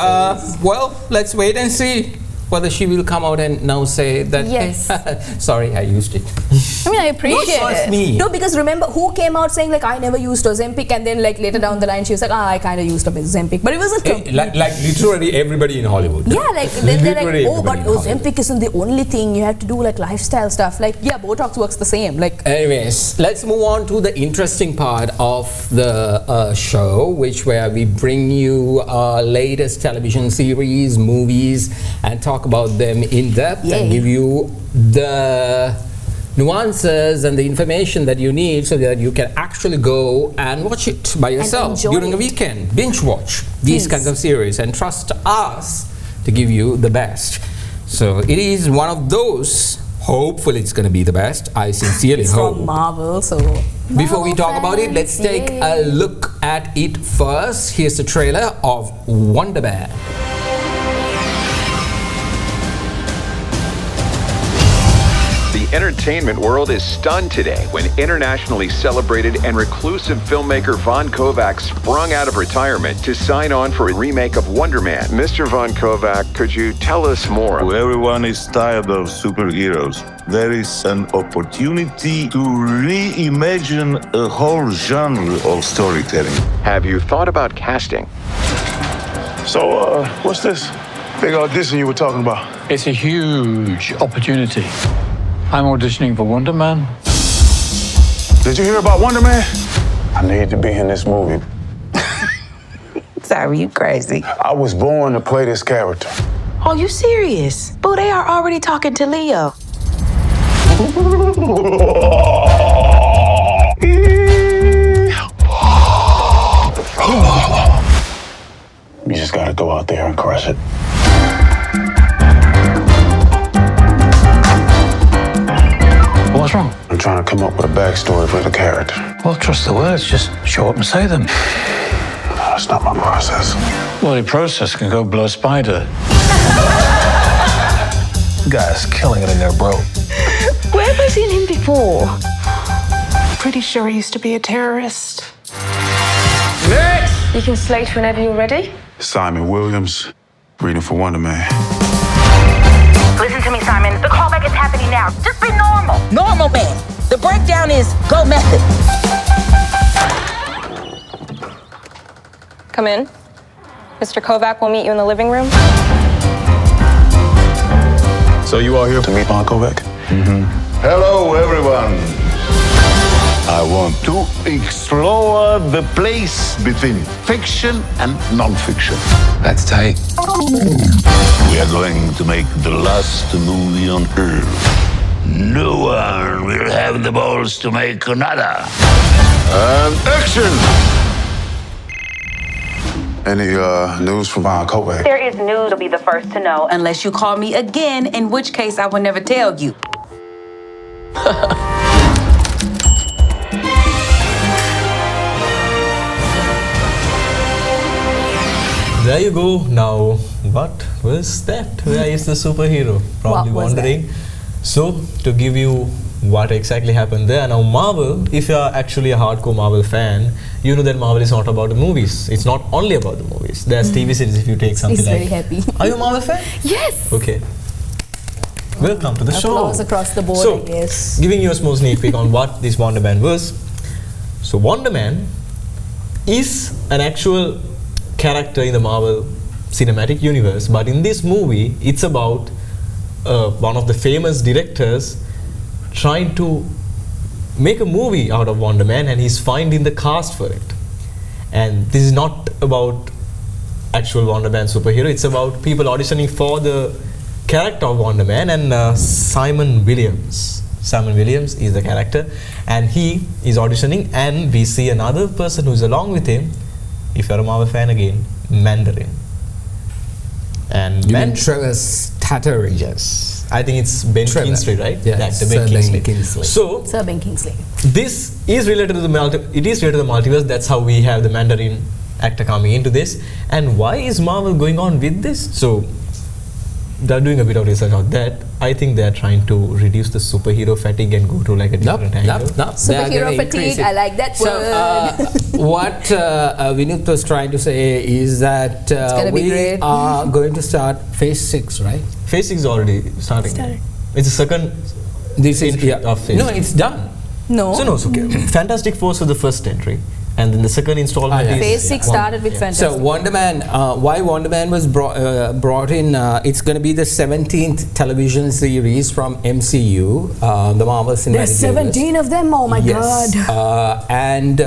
well, let's wait and see whether she will come out and now say that, yes. Hey, sorry, I used it. I mean, I appreciate it. Me. No, because remember, who came out saying like, I never used Ozempic, and then like later down the line she was like, I kind of used Ozempic, but it wasn't like literally everybody in Hollywood. Yeah, like then they're like, oh, but Ozempic isn't the only thing. You have to do like lifestyle stuff. Like, yeah, Botox works the same. Like, anyways, let's move on to the interesting part of the show, where we bring you latest television series, movies, and talk about them in depth and give you the nuances and the information that you need so that you can actually go and watch it by yourself during a weekend. Binge watch these kinds of series and trust us to give you the best. So it is one of those. Hopefully it's going to be the best. I sincerely hope. It's from Marvel, so. Before we talk about it, let's take a look at it first. Here's the trailer of Wonder Man. The entertainment world is stunned today when internationally celebrated and reclusive filmmaker Von Kovac sprung out of retirement to sign on for a remake of Wonder Man. Mr. Von Kovac, could you tell us more? Everyone is tired of superheroes. There is an opportunity to reimagine a whole genre of storytelling. Have you thought about casting? So, what's this big audition you were talking about? It's a huge opportunity. I'm auditioning for Wonder Man. Did you hear about Wonder Man? I need to be in this movie. Sorry, you crazy. I was born to play this character. Oh, you serious? Boo, they are already talking to Leo. You just gotta go out there and crush it. What's wrong? I'm trying to come up with a backstory for the character. Well, trust the words. Just show up and say them. That's not my process. Well, your process can go blow a spider. Guy's killing it in there, bro. Where have I seen him before? Pretty sure he used to be a terrorist. Next! You can slate whenever you're ready. Simon Williams, reading for Wonder Man. Listen to me, Simon. The callback is happening now. Just be normal. Normal, man. The breakdown is go method. Come in. Mr. Kovac will meet you in the living room. So you are here to meet Von Kovac? Mm-hmm. Hello, everyone. I want to explore the place between fiction and non-fiction. That's tight. We are going to make the last movie on Earth. No one will have the balls to make another. And action! Any news from Von Kovac? There is news. You'll be the first to know, unless you call me again, in which case I will never tell you. There you go. Now, what was that? Where is the superhero? Probably wondering. So, to give you what exactly happened there. Now, Marvel, if you are actually a hardcore Marvel fan, you know that Marvel is not about the movies. It's not only about the movies. There's TV series if you take something He's like... very happy. Are you a Marvel fan? Yes! Okay. Welcome to the show. Applause across the board, So, I guess. giving you a small sneak peek on what this Wonder Man was. So, Wonder Man is an actual character in the Marvel Cinematic Universe, but in this movie, it's about one of the famous directors trying to make a movie out of Wonder Man, and he's finding the cast for it. And this is not about actual Wonder Man superhero, it's about people auditioning for the character of Wonder Man, and Simon Williams is the character, and he is auditioning, and we see another person who's along with him. If you're a Marvel fan again, Mandarin. And Trevor Strategies. I think it's Ben Kingsley, right? Yeah, the actor Sir Ben Kingsley. So, Sir Ben Kingsley. this is related to the multiverse. That's how we have the Mandarin actor coming into this. And why is Marvel going on with this? So, they're doing a bit of research on that. I think they're trying to reduce the superhero fatigue and go to like a different angle. Superhero fatigue, I like that word. What Vinuth was trying to say is that we are going to start phase 6, right? Phase 6 is already starting. It's the second entry of phase. No, it's done. No. So no, it's okay. Fantastic Four was the first entry, and then the second installment is... Phase 6 started with Fantastic. So Wonder Man, why Wonder Man was brought in, it's going to be the 17th television series from MCU, the Marvel Cinematic There's 17 of them, oh my god. And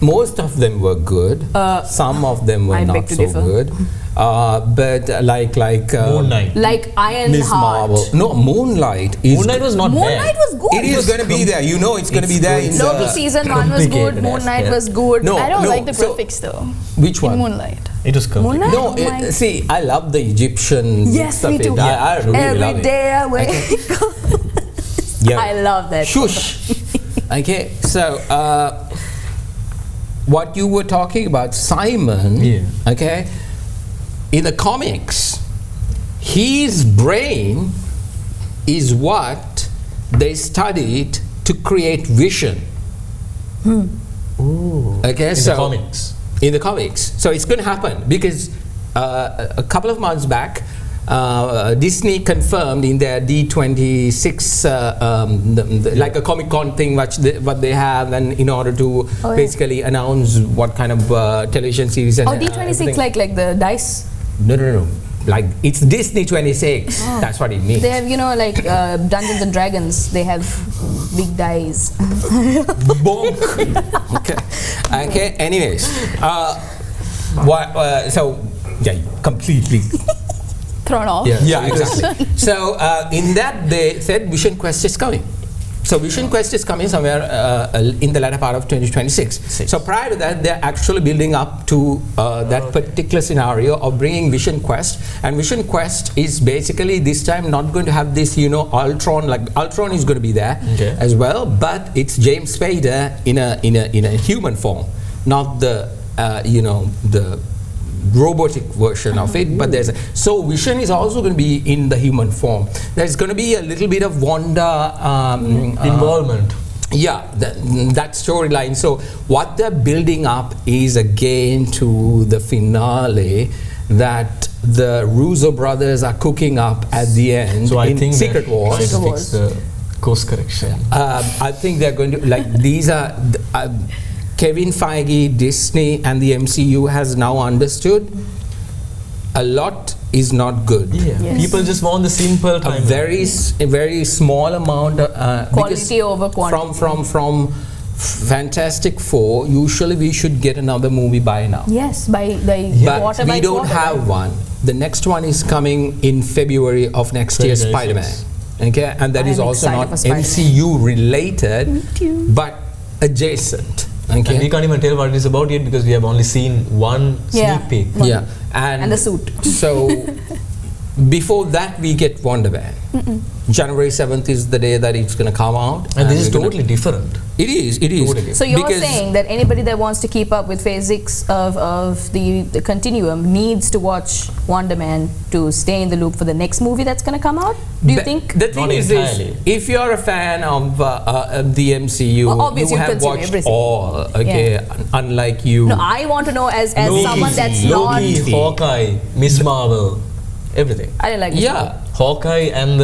most of them were good, some of them were not so good. But like Moon Knight. Like Iron Miss Heart. Marvel. No, Moonlight is... Moonlight was not bad. Moonlight was good. It is going to be there. You know it's going to be there in Loki season 1 was good. Moon Knight was good. No, I don't like the graphics though. Which one? In Moonlight. It was Moonlight? No, see, I love the Egyptian yes, stuff. Me too. I really Every love day I wake up. Yeah. I love that. Shush. Okay, so what you were talking about, Simon, okay, in the comics, his brain is what they studied to create vision. Okay, In the comics. In the comics. So it's going to happen because a couple of months back, Disney confirmed in their D26, like a Comic-Con thing, what they have, and in order to basically announce what kind of television series. And D26 like the dice? No. Like it's Disney 26. That's what it means. They have, like Dungeons and Dragons. They have big dice. Bonk. Okay. Anyways, completely thrown off. Yeah, exactly. So in that they said Vision Quest is coming. So Vision Quest is coming somewhere in the latter part of 2026. So prior to that, they're actually building up to that particular scenario of bringing Vision Quest. And Vision Quest is basically this time not going to have this, Ultron. Like Ultron is going to be there as well, but it's James Spader in a human form, not the the robotic version of it, but so Vision is also going to be in the human form. There's going to be a little bit of Wanda involvement. Yeah, that storyline. So what they're building up is again to the finale that the Russo brothers are cooking up at the end. So I in think Secret Wars. Fix the course correction. I think they're going to these are. Kevin Feige, Disney, and the MCU has now understood a lot is not good. People just want the simple time. A very small amount of quality over quantity. From Fantastic Four, usually we should get another movie by now. Yes, by but quarter we by don't quarter. have one. The next one is coming in February of next year, Spider-Man. Okay, and that is also not MCU related, but adjacent. Okay. And we can't even tell what it is about yet because we have only seen one sneak peek. And the suit. So before that we get Wonder Man. January 7th is the day that it's going to come out. And this is totally different. It is. Totally. So you're saying that anybody that wants to keep up with phase 6 of the continuum needs to watch Wonder Man to stay in the loop for the next movie that's going to come out? Do you think? The thing is this, if you're a fan of the MCU, you have watched everything. All, unlike you. No, I want to know as someone that's Loki, Hawkeye, Miss Marvel, everything. I didn't like Miss Marvel. Hawkeye and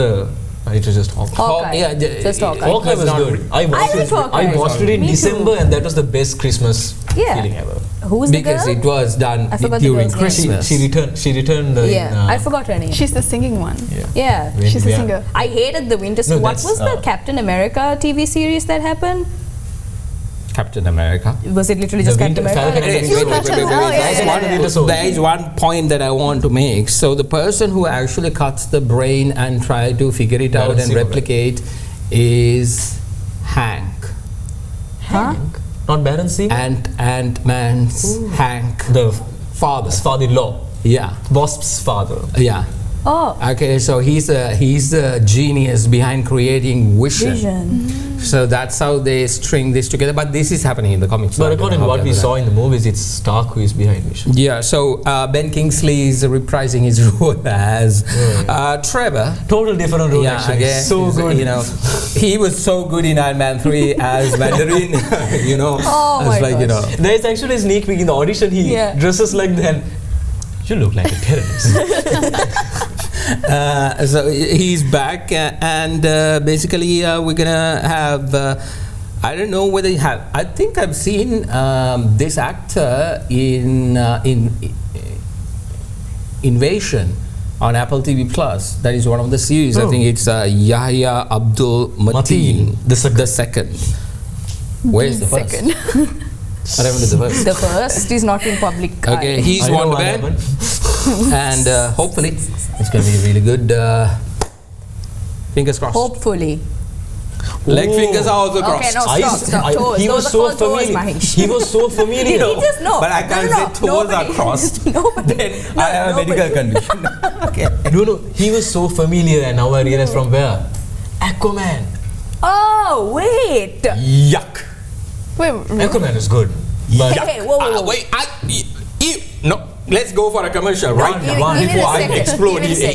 it was just Hawkeye. Just Hawkeye. Hawkeye was good. I watched it in December and that was the best Christmas feeling ever. Who's the girl? Because it was done during Christmas. She returned. I forgot her name. She's the singing one. Yeah. She's the singer. I hated the Winter Soldier. What was the Captain America TV series that happened? Captain America. Was it literally just Captain America? There is one point that I want to make. So the person who actually cuts the brain and try to figure it out and replicate is Hank. Hank? Not Baron Zemo? Ant-Man's Hank. The father-in-law. Yeah. Wasp's father. Yeah. Oh. Okay, so he's a genius behind creating Vision. So that's how they string this together. But this is happening in the comics. But according to what we saw in the movies, it's Stark who is behind Vision. Yeah. So Ben Kingsley is reprising his role as Trevor. Total different role. Actually. Okay. So good. He was so good in Iron Man 3 as Mandarin. Oh my gosh. There's actually a sneak peek in the audition. He dresses like that. You look like a terrorist. So he's back, and basically we're gonna have. I don't know whether you have. I think I've seen this actor in Invasion on Apple TV Plus. That is one of the series. I think it's Yahya Abdul Mateen, the second. Where's the first? I remember the first. The first is not in public. Okay, he's Wonder Man, and hopefully it's going to be really good. Fingers crossed. Hopefully. Leg fingers are also crossed. Okay, no, stop. Toes. He was so familiar. He was so familiar. He just know. But I can't say toes are crossed. Then I have a medical condition. Okay. No. He was so familiar, and now I realize from where. Aquaman. Oh wait. Yuck. Wait, Aquaman is good. But Hey, whoa. Wait, no. let's go for a commercial right now before I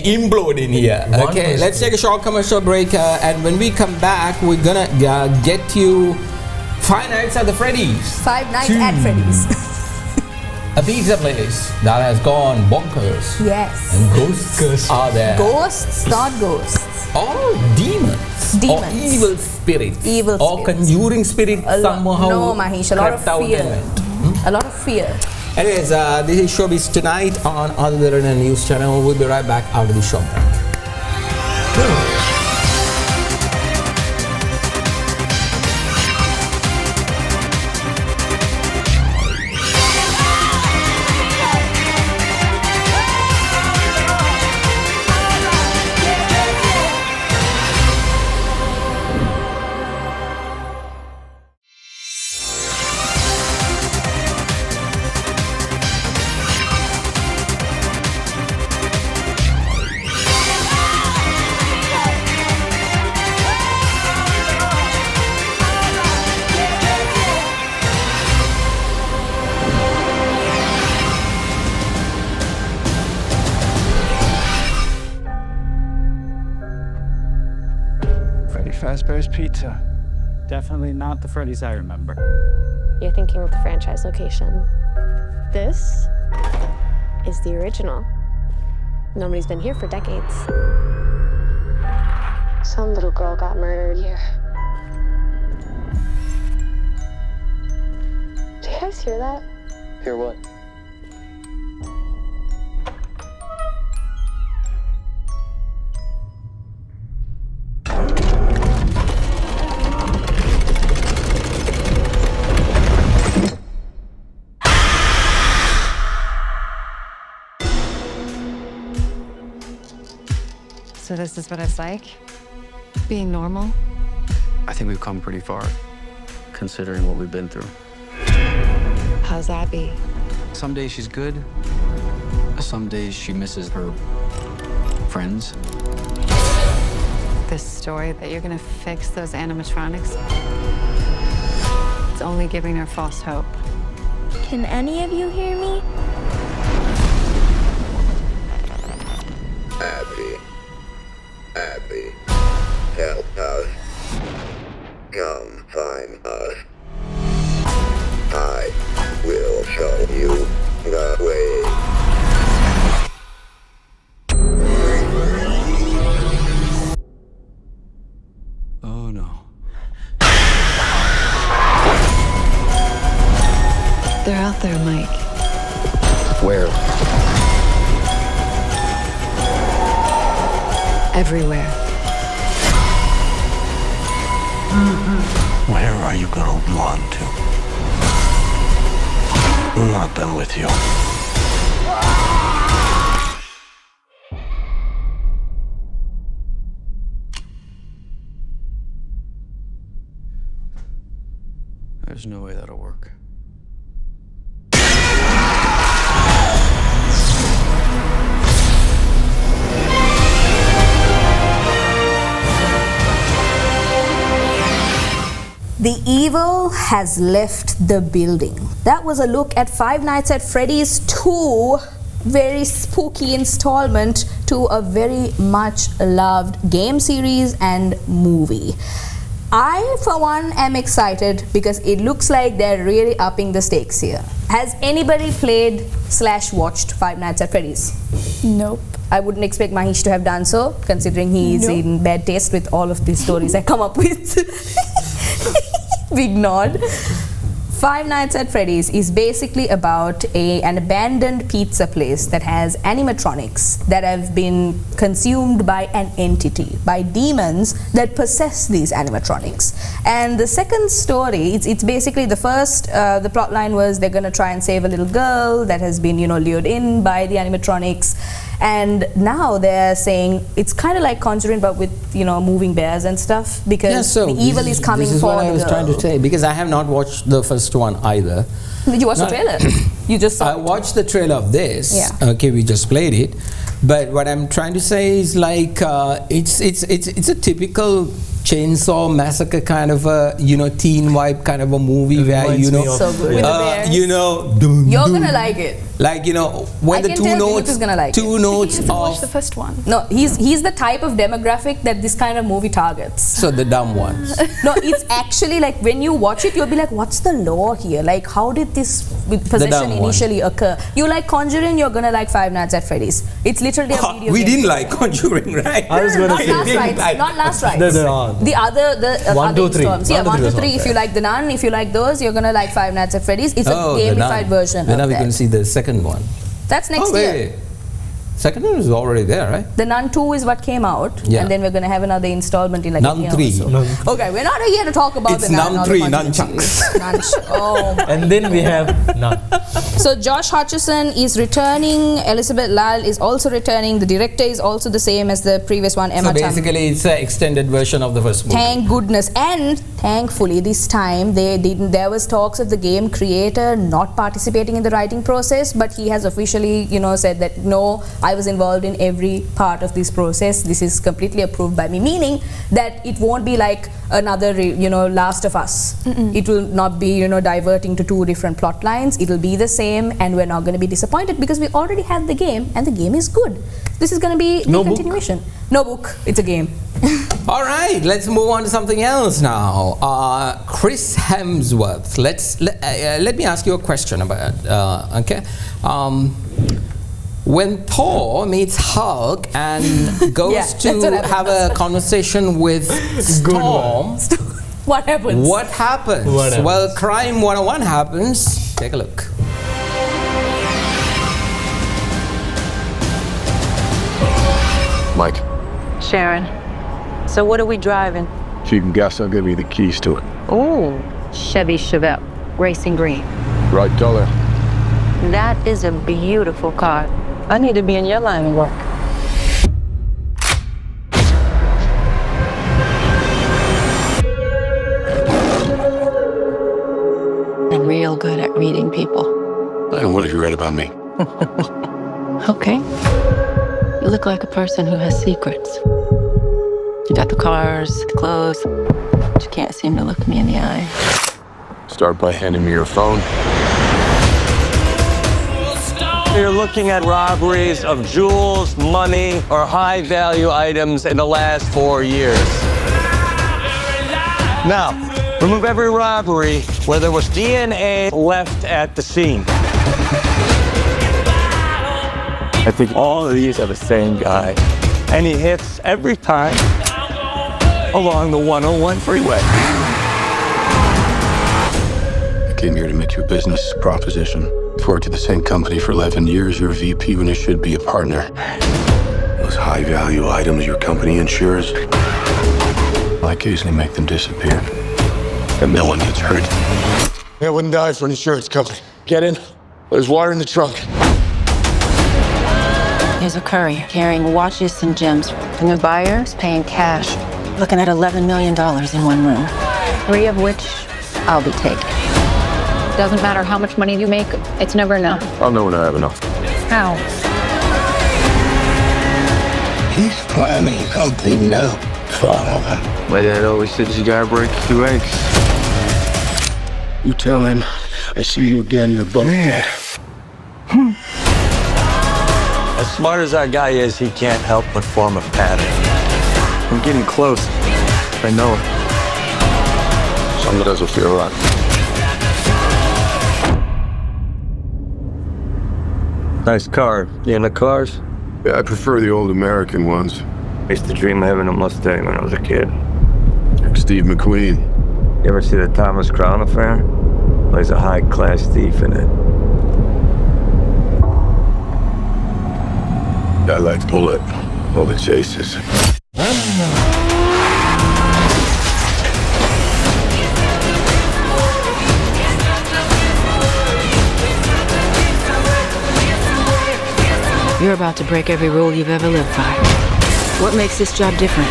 implode in here. Okay, let's take a short commercial break, and when we come back, we're gonna get you 5 Nights at the Freddy's. 5 Nights at Freddy's. A pizza place that has gone bonkers. Yes. And ghosts are there. Ghosts, not ghosts. Or demons. Or evil spirits. Or conjuring spirits somehow. No, Mahieash, a lot of fear. A lot of fear. Anyways, this is Showbiz Tonight on Ada Derana News Channel. We'll be right back after the short break. Fazbear's Pizza. Definitely not the Freddy's I remember. You're thinking of the franchise location. This is the original. Nobody's been here for decades. Some little girl got murdered here. Do you guys hear that? Hear what? So this is what it's like? Being normal? I think we've come pretty far, considering what we've been through. How's Abby? Some days she's good. Some days she misses her friends. This story that you're gonna fix those animatronics, it's only giving her false hope. Can any of you hear me? Abby, help us. Come find us. I will show you the way. Oh no. They're out there, Mike. Where? Everywhere. Where are you gonna run to? I'm not done with you. There's no way that'll work. The evil has left the building. That was a look at 5 Nights at Freddy's 2, very spooky installment to a very much loved game series and movie. I, for one, am excited because it looks like they're really upping the stakes here. Has anybody played / watched 5 Nights at Freddy's? Nope. I wouldn't expect Mahieash to have done so, considering he's in bad taste with all of these stories I come up with. Big nod. 5 Nights at Freddy's is basically about an abandoned pizza place that has animatronics that have been consumed by an entity, by demons that possess these animatronics. And the second story, it's basically the first, the plot line was they're going to try and save a little girl that has been, lured in by the animatronics. And now they're saying it's kind of like Conjuring, but with moving bears and stuff, because the evil is coming for the girl. This is what I was trying to say, because I have not watched the first one either. Did you watch the trailer? You just saw I watched the trailer of this. Yeah. Okay, we just played it. But what I'm trying to say is like it's a typical chainsaw massacre kind of a teen vibe kind of a movie where so good. With the bears. you're gonna like it. Like, you know, when the I can two tell notes, Vinuth is gonna like two it. notes He hasn't of watched the first one. No, he's the type of demographic that this kind of movie targets. so the dumb ones. No, it's actually like when you watch it, you'll be like, what's the lore here? Like, how did this possession dumb one. initially occur? You like Conjuring, you're gonna like Five Nights at Freddy's. It's literally a video We game. didn't like Conjuring, right? I was going to Not say. last rights. Not last rights. The The other 1, 2, 3. installments. Yeah, 1, 2, 3. If okay. you like The Nun, if you like those, you're gonna like Five Nights at Freddy's. It's a the gamified Nun. version Then of we that. can see the second one. That's next Oh, year. wait. Second one is already there, right? The Nun 2 is what came out, Yeah. and then we're gonna have another installment in like Nun a year 3. or so. Okay, we're not here to talk about It's the Nun. Nun or 3, the nunchucks. Oh. And then we have none. So Josh Hutcherson is returning. Elizabeth Lyle is also returning. The director is also the same as the previous one, Emma So Thumb. basically, it's an extended version of the first movie. Thank goodness. And thankfully this time there was talks of the game creator not participating in the writing process, but he has officially, you know, said that no, I was involved in every part of this process. This is completely approved by me, meaning that it won't be like another, you know, Last of Us. It will not be, you know, diverting to two different plot lines. It'll be the same, and we're not going to be disappointed because we already have the game and the game is good. This is going to be No the book? continuation. No book, it's a game. All right, let's move on to something else now. Chris Hemsworth. Let me ask you a question about okay. When Thor meets Hulk and goes Yeah, to that's what happens. have a conversation with Storm, What happens? what happens? What happens? Well, Crime 101 happens. Take a look. Mike, Sharon. So what are we driving? if you can guess, I'll give you the keys to it. Ooh, Chevy Chevette, racing green. Right color. That is a beautiful car. I need to be in your line of work. I'm real good at reading people. And what have you read about me? Okay. You look like a person who has secrets. You got the cars, the clothes, but you can't seem to look me in the eye. Start by handing me your phone. You're looking at robberies of jewels, money, or high-value items in the last 4 years. Now, remove every robbery where there was DNA left at the scene. I think all of these are the same guy, and he hits every time along the 101 freeway. I came here to make you a business proposition. I've worked at the same company for 11 years. You're a VP when you should be a partner. Those high-value items your company insures, I occasionally make them disappear. And no one gets hurt. I wouldn't die for an insurance company. Get in. There's water in the trunk. There's a courier carrying watches and gems. And the buyer's paying cash. Looking at $11 million in one room. 3 of which I'll be taking. Doesn't matter how much money you make, it's never enough. I'll know when I have enough. How? He's planning something new, father. My dad always says you gotta break a few eggs. You tell him I see you again, you're bumphead. As smart as our guy is, he can't help but form a pattern. I'm getting close. I know it. Sometimes I feel right. Nice car. You into cars? Yeah, I prefer the old American ones. I used to dream of having a Mustang when I was a kid. Steve McQueen. You ever see the Thomas Crown Affair? Plays a high-class thief in it. I like Bullet. All the chases. You're about to break every rule you've ever lived by. What makes this job different?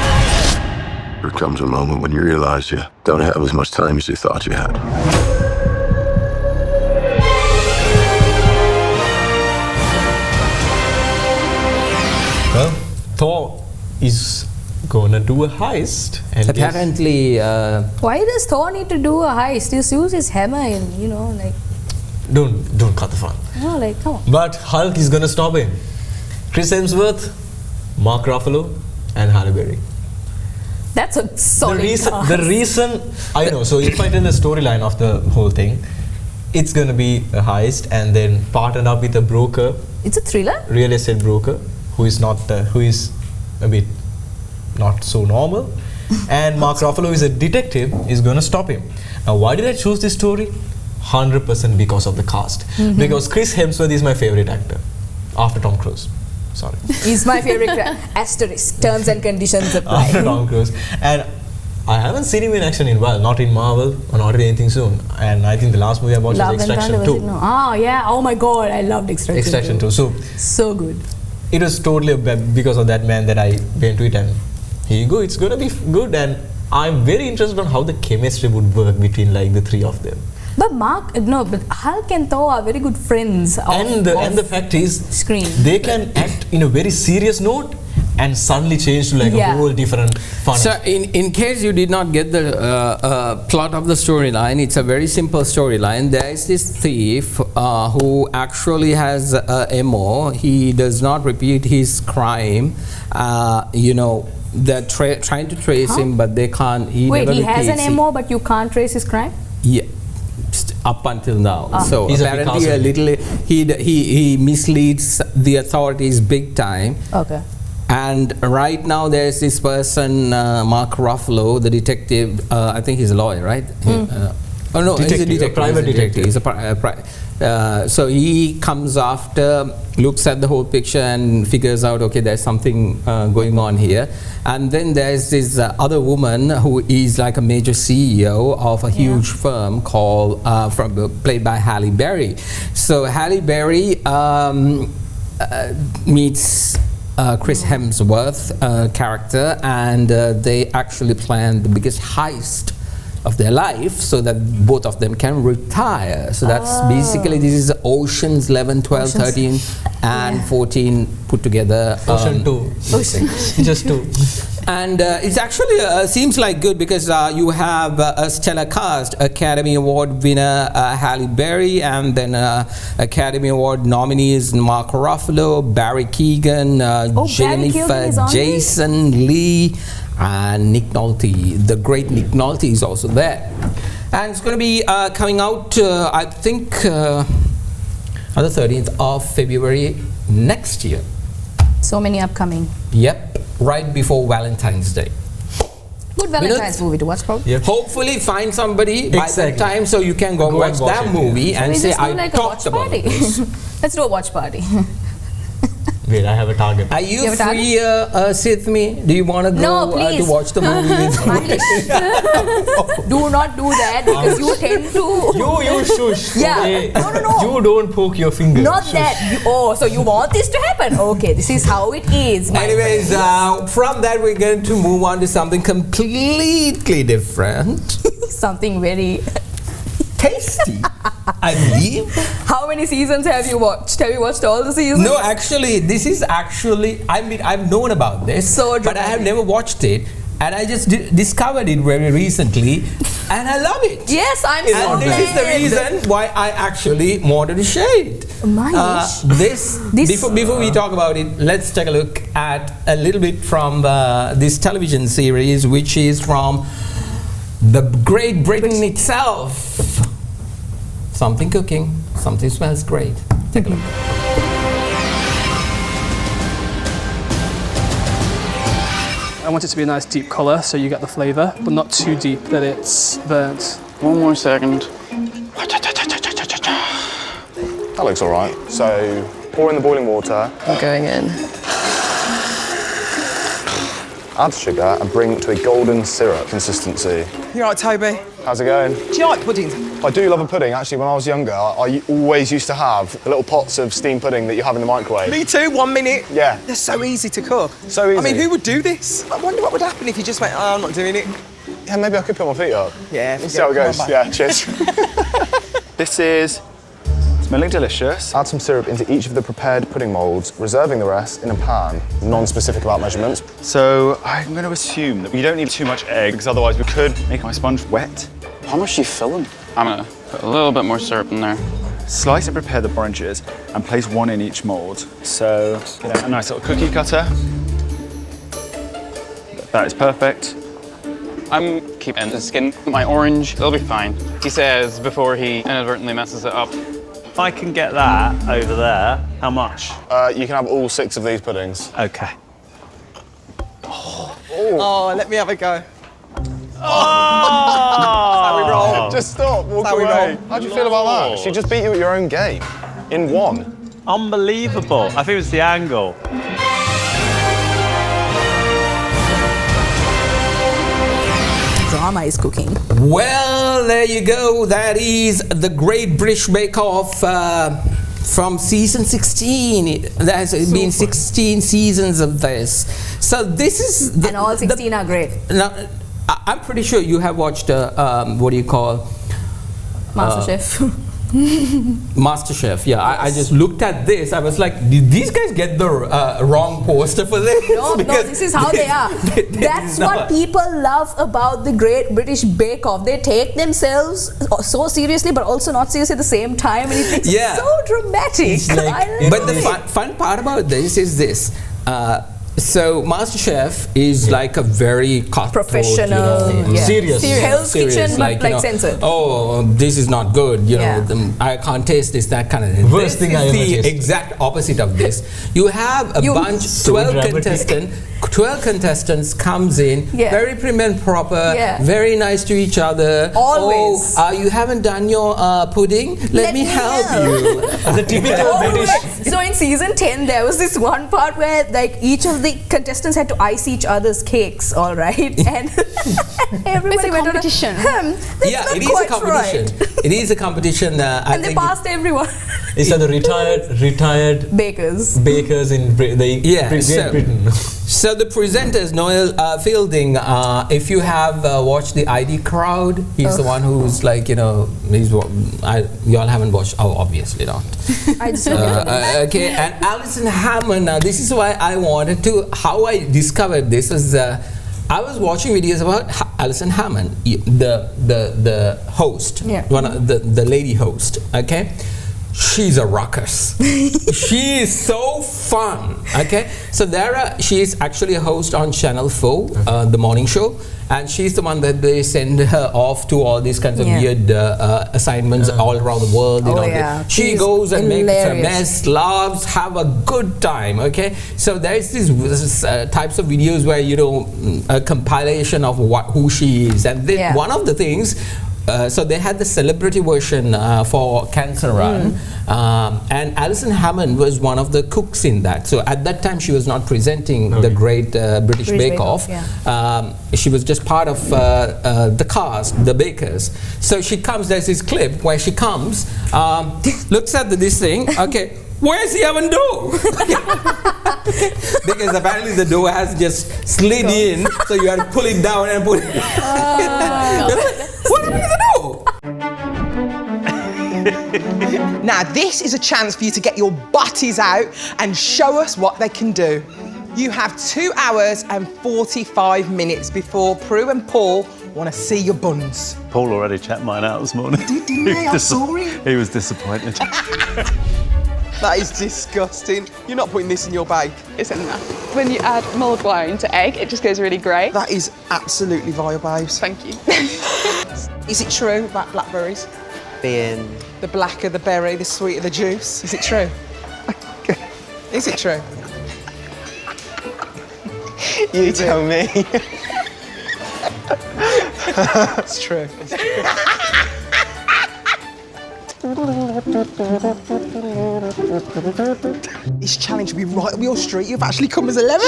There comes a moment when you realize you don't have as much time as you thought you had. Well, Thor is gonna do a heist. And Apparently, Why does Thor need to do a heist? Just use his hammer and, you know, like... don't cut the fun. Oh, like, come on. But Hulk is gonna stop him. Chris Hemsworth, Mark Ruffalo, and Halle Berry. That's a solid cast. The reason, I know, so if I tell the storyline of the whole thing, it's gonna be a heist and then partnered up with a broker. It's a thriller? Real estate broker who is a bit not so normal. And Mark Ruffalo is a detective, is gonna stop him. Now why did I choose this story? 100% because of the cast. Because Chris Hemsworth is my favorite actor after Tom Cruise. Sorry. He's my favorite asterisk. Terms and conditions apply. After Tom Cruise. And I haven't seen him in action in a while, not in Marvel or not in anything soon. And I think the last movie I watched was Extraction 2. Oh yeah, oh my god, I loved Extraction 2. So good. It was totally because of that man that I went to it, and here you go, it's gonna be good, and I'm very interested on how the chemistry would work between like the three of them. But but Hulk and Thor are very good friends. And the fact is, screen. They can act in a very serious note and suddenly change to like a whole different fun. So in case you did not get the plot of the storyline, it's a very simple storyline. There is this thief who actually has a MO. He does not repeat his crime. They're trying to trace him, but they can't. Wait, he has an MO, but you can't trace his crime? Yeah. Up until now. So he's apparently he misleads the authorities big time. Okay. And right now there's this person, Mark Ruffalo, the detective. I think he's a lawyer, right? Oh no, he's a detective. Private detective. He's so he comes after, looks at the whole picture and figures out, okay, there's something going on here. And then there's this other woman who is like a major CEO of a huge firm called, played by Halle Berry. So Halle Berry meets Chris Hemsworth character, and they actually plan the biggest heist of their life so that both of them can retire. So that's basically, this is Oceans 11, 12, 13 and 14 put together. Ocean 2. Just 2. And it's actually seems like good because you have a stellar cast: Academy Award winner Halle Berry, and then Academy Award nominees Mark Ruffalo, Barry Keoghan, Jennifer Jason Leigh, and Nick Nolte. The great Nick Nolte is also there, and it's going to be coming out I think on the 13th of February next year. So many upcoming. Yep, right before Valentine's Day. Good Valentine's movie to watch, probably. Yep. Hopefully find somebody by that time so you can go watch that movie and say, I talked about this. Let's do a watch party. Wait, I have a target. Are you free, Sithmi? Do you want to go to watch the movie with me? Do not do that because you tend to... You shush. Yeah. Okay. No. You don't poke your finger. Not shush. That. So you want this to happen? Okay, this is how it is. Anyways, from that we're going to move on to something completely different. Something very... tasty, I believe. How many seasons have you watched? Have you watched all the seasons? No, actually, this is actually, I've known about this, but I have never watched it. And I just discovered it very recently, and I love it. Yes, I'm so glad. And this is the reason why I actually wanted to share it. Mahieash. Before we talk about it, let's take a look at a little bit from this television series, which is from the Great Britain itself. Something cooking, something smells great. Take a look. I want it to be a nice deep colour so you get the flavour, but not too deep that it's burnt. 1 more second. That looks all right. So pour in the boiling water. I'm going in. Add sugar and bring it to a golden syrup consistency. You all right, Toby? How's it going? Do you like puddings? I do love a pudding. Actually, when I was younger, I always used to have the little pots of steamed pudding that you have in the microwave. Me too, 1 minute. Yeah. They're so easy to cook. So easy. I mean, who would do this? I wonder what would happen if you just went, oh, I'm not doing it. Yeah, maybe I could put my feet up. Yeah. Let's see how it goes. Yeah, cheers. This is smelling delicious. Add some syrup into each of the prepared pudding moulds, reserving the rest in a pan, non-specific about measurements. So I'm going to assume that we don't need too much egg, because otherwise we could make my sponge wet. How much are you filling? I'm going to put a little bit more syrup in there. slice and prepare the oranges and place one in each mold. So get out a nice little cookie cutter. That is perfect. I'm keeping the skin of my orange. It'll be fine. He says before he inadvertently messes it up. If I can get that over there, how much? You can have all 6 of these puddings. Okay. Oh, let me have a go. How we roll. Just stop, walk How we away. roll. How do you feel about that? She just beat you at your own game in one. Unbelievable. I think it was the angle. Drama is cooking. Well, there you go. That is the Great British Bake Off from season 16. There has been 16 seasons of this. So this is... And all 16 are great. Now, I'm pretty sure you have watched, what do you call? MasterChef. MasterChef, yeah. I just looked at this. I was like, did these guys get the wrong poster for this? No, this is how they are. That's what people love about the Great British Bake Off. They take themselves so seriously, but also not seriously at the same time. And it's so dramatic. But the fun part about this is this. So MasterChef is like a very professional, serious Hell's Kitchen, but like censored. Oh, this is not good. You know, I can't taste this. That kind of thing. Worst thing I ever tasted. The exact opposite of this. You have a bunch, 12 contestants comes in, very prim and proper, very nice to each other. Always. Oh, you haven't done your pudding? Let me help you. The typical British. So in season 10, there was this one part where like each of the contestants had to ice each other's cakes, all right? And everybody went on a competition. It is a competition. It is a competition. And they passed everyone. It's the retired bakers in Great Britain. So the presenters, Noel Fielding, if you have watched the ID Crowd, he's the one who's like, you all haven't watched, obviously not. I just okay, and Alison Hammond, now this is why I wanted to, how I discovered this was, I was watching videos about Alison Hammond, the host, one of the lady host, okay? She's a ruckus. She is so fun. Okay, so she is actually a host on Channel 4, the morning show, and she's the one that they send her off to all these kinds of weird assignments all around the world. She goes and makes a mess, laughs, have a good time. Okay, so there's these types of videos where a compilation of who she is, and one of the things. So they had the celebrity version for Cancer Run, and Alison Hammond was one of the cooks in that. So at that time she was not presenting the Great British Bake Off. She was just part of the cast, the bakers. So she comes, there's this clip where she comes, looks at this thing, okay, where's the oven door? Because apparently the door has just slid in, so you have to pull it down and put it. What happened to the door? Now this is a chance for you to get your butties out and show us what they can do. You have 2 hours and 45 minutes before Prue and Paul want to see your buns. Paul already checked mine out this morning. Didn't they? I saw him. He was disappointed. That is disgusting. You're not putting this in your bake. It's enough. When you add mulled wine to egg, it just goes really great. That is absolutely vile, babes. Thank you. Is it true about blackberries? Being... The blacker the berry, the sweeter the juice. Is it true? Is it true? You tell me. It's true. It's true. This challenge will be right up your street. You've actually come as 11.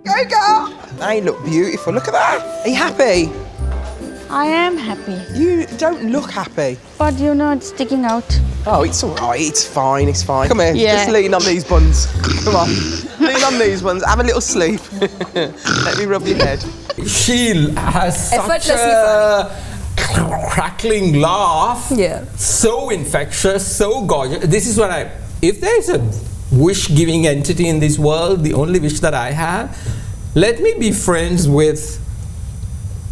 Go, girl. They look beautiful. Look at that. Are you happy? I am happy. You don't look happy. But you're not sticking out. Oh, it's all right. It's fine. It's fine. Come here. Yeah. Just lean on these buns. Come on. Lean on these ones. Have a little sleep. Let me rub your head. She has such a crackling laugh. So infectious, so gorgeous. This is what if there's a wish-giving entity in this world, the only wish that I have, let me be friends with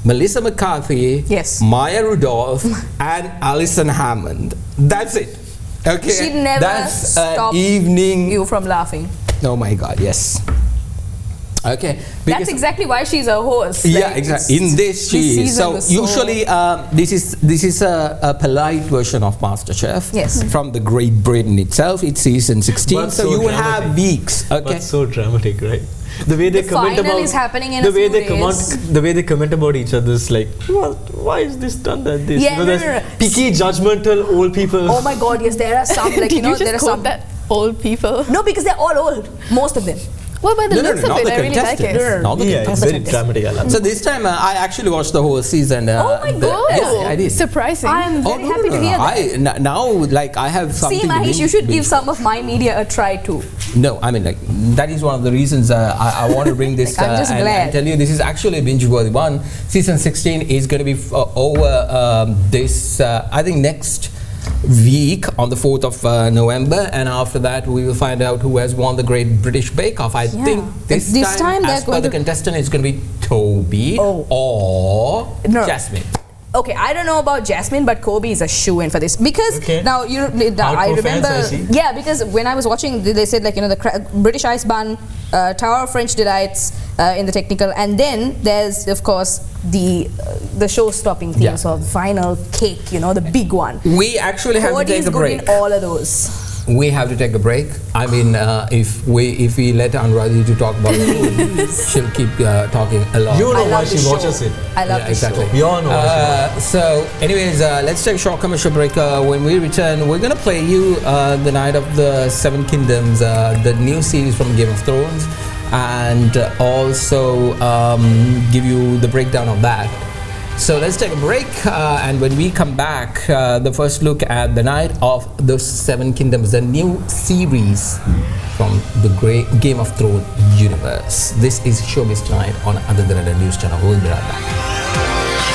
Melissa McCarthy, Yes. Maya Rudolph, and Alison Hammond. That's it. Okay. She'd never That's stop an evening. you from laughing. Oh my God, yes. Okay. That's exactly why she's a host. Yeah, Like, exactly. In this, she is. season So was so- usually, this is a polite version of MasterChef. Yes. From the Great Britain itself. It's season 16. But So so you will dramatic. have weeks. Okay. But so dramatic, right? The way they The comment final about is happening in the a way few they comment, days. the way they comment about each other is like, well, why is this done like this? Yeah, you know, no, there's no, no. picky, judgmental old people. Oh my God, yes, there are some like Did you know you just there are quote some that old people? No, because they're all old, most of them. Well, by the looks of not it, the I really like contestants. it. Not the Yeah, it's contestants. very dramatic. I love So it. this time I actually watched the whole season. Oh my God. Yes, I did. Surprising. I am very happy to hear that. Now, like, I have something. See, to Mahieash, you binge- should give binge. some of my media a try too. No, I mean, like, that is one of the reasons I want to bring this Like, I'm just and glad. tell you this is actually a binge-worthy one. Season 16 is going to be over this, I think, next week on the 4th of November, and after that we will find out who has won the Great British Bake Off. I think this time they're as per going the to contestant, it's going to be Toby or No. Jasmine. Okay, I don't know about Jasmine, but Kobe is a shoo-in for this because now you. I Hardcore remember, fans, I see. yeah, because when I was watching, they said like the British Ice Bun, Tower of French Delights in the technical, and then there's of course the show-stopping theme, so the final cake, the big one. We actually have to take a break. Good in all of those. We have to take a break. I mean, if we let Anuradhie to talk about food, she'll keep talking a lot. You know I why love she the watches show. it. I love Yeah, the exactly. show. We all know why she watches it. So, anyways, let's take a short commercial break. When we return, we're gonna play you the Night of the Seven Kingdoms, the new series from Game of Thrones, and also give you the breakdown of that. So let's take a break, and when we come back, the first look at the Night of the Seven Kingdoms, the new series from the great Game of Thrones universe. This is Showbiz Tonight on Ada Derana News Channel. We'll be right back.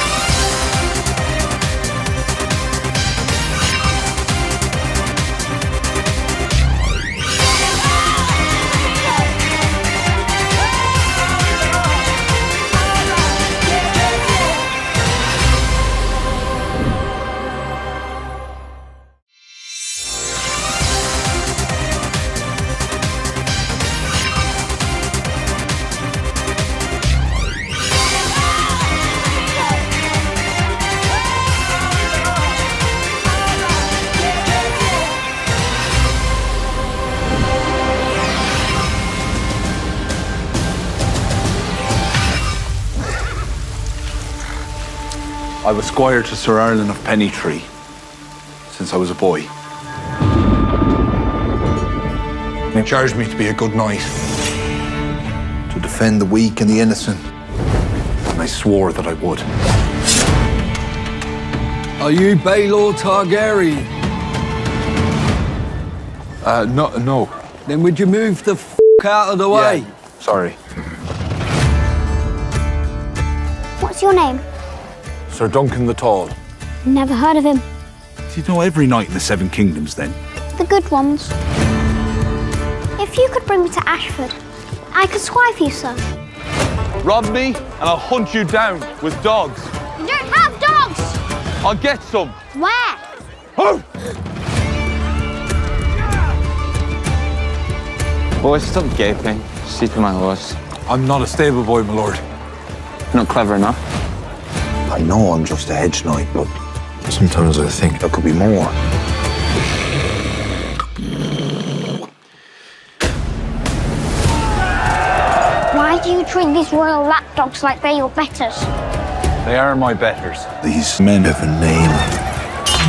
I was squire to Sir Arlen of Pennytree since I was a boy. He charged me to be a good knight, to defend the weak and the innocent, and I swore that I would. Are you Baelor Targaryen? No. Then would you move the f*** out of the way? Yeah, sorry. What's your name? Sir Duncan the Tall. Never heard of him. Do you know every knight in the Seven Kingdoms, then? The good ones. If you could bring me to Ashford, I could squire for you, sir. Rob me, and I'll hunt you down with dogs. You don't have dogs! I'll get some. Where? Oh! Boys, stop gaping. Sleep in my horse. I'm not a stable boy, my lord. Not clever enough. I know I'm just a hedge knight, but sometimes I think there could be more. Why do you treat these royal lapdogs like they're your betters? They are my betters. These men have a name.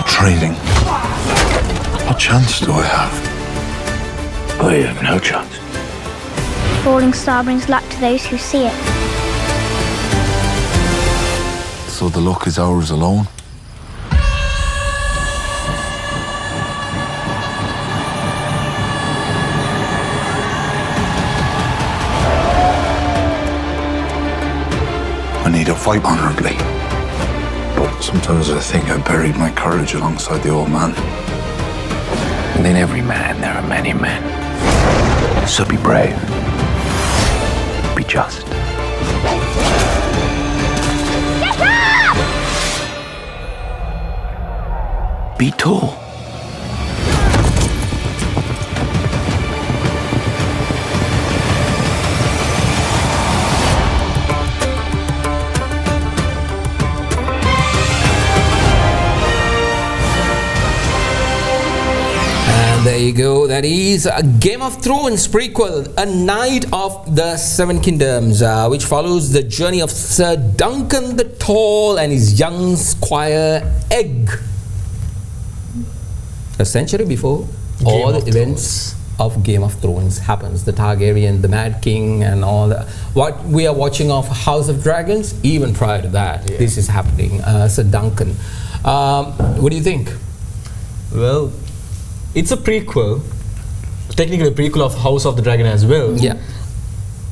Trading. What chance do I have? I have no chance. Falling star brings luck to those who see it. So the luck is ours alone? I need to fight honorably. But sometimes I think I buried my courage alongside the old man. Within every man, there are many men. So be brave. Be just. Get be tall. There you go. That is a Game of Thrones prequel, A Knight of the Seven Kingdoms, which follows the journey of Sir Duncan the Tall and his young squire Egg. A century before all the events of Game of Thrones happens, the Targaryen, the Mad King, and all that. What we are watching of House of Dragons, even prior to that, this is happening. Sir Duncan. What do you think? Well, it's a prequel, technically a prequel of House of the Dragon as well. Yeah.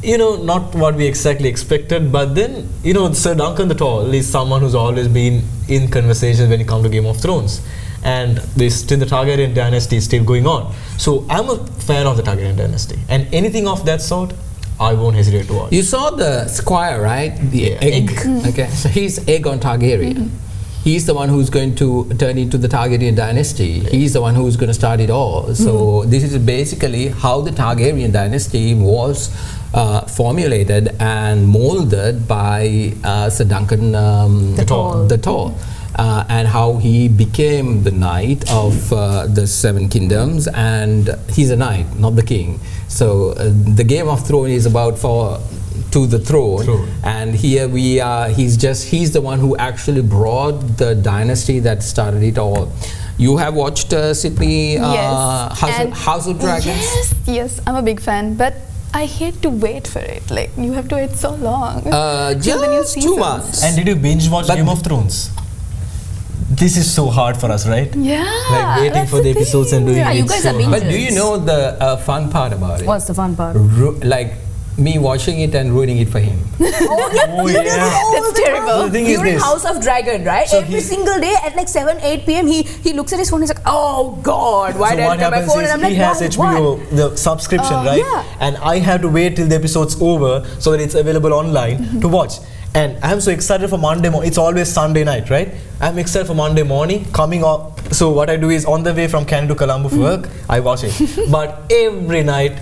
You know, not what we exactly expected, but then, you know, Sir Duncan the Tall is someone who's always been in conversations when it comes to Game of Thrones. And the Targaryen dynasty is still going on. So I'm a fan of the Targaryen dynasty. And anything of that sort, I won't hesitate to watch. You saw the squire, right? The Egg. Okay, so he's Aegon Targaryen. He's the one who's going to turn into the Targaryen dynasty. He's the one who's going to start it all. So this is basically how the Targaryen dynasty was formulated and molded by Sir Duncan the Tall. And how he became the knight of the Seven Kingdoms, and he's a knight, not the king. So the Game of Thrones is about to the throne, and here we are. He's the one who actually brought the dynasty that started it all. You have watched Sithmi House of Dragons? Yes, I'm a big fan, but I hate to wait for it. Like, you have to wait so long. Just 2 months. And did you binge watch Game of Thrones? This is so hard for us, right? Yeah. Like waiting for the episodes and doing it. You guys are bingers. But do you know the fun part about it? What's the fun part? Like me watching it and ruining it for him. That's terrible. The thing is During this. House of Dragon, right? So Every single day at like 7-8 p.m. he looks at his phone and he's like, oh God, why So did I what look at my happens phone? is And I'm he like, has why? HBO, the subscription, right? Yeah. And I have to wait till the episode's over so that it's available online to watch. And I'm so excited for Monday morning. It's always Sunday night, right? I'm excited for Monday morning coming up. So what I do is on the way from Canada to Colombo for work, I watch it. But every night,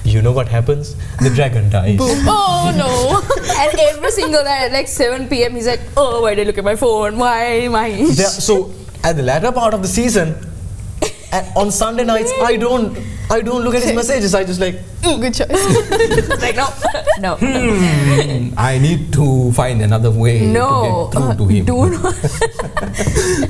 you know what happens? The dragon dies. Oh no. And every single night at like 7 p.m. he's like, oh, why did I look at my phone? Why Mahieash? So at the latter part of the season, on Sunday nights, I don't look at his messages. I just like, good choice. Like, no. I need to find another way to get through to him. Do not.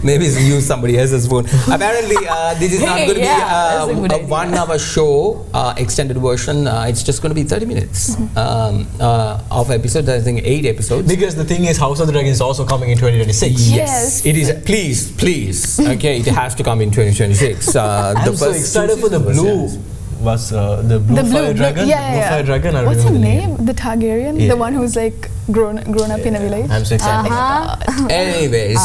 Maybe use somebody else's phone. Apparently, this is not going to be a 1 hour show, extended version. It's just going to be 30 minutes of episodes. I think 8 episodes. Because the thing is, House of the Dragon is also coming in 2026. Yes. It is. Please. Okay, it has to come in 2026. I'm so excited for the blue. Was the blue fire dragon? Yeah. Blue fire dragon. What's her name? The Targaryen, the one who's like grown up in a village. I'm so excited. Anyways,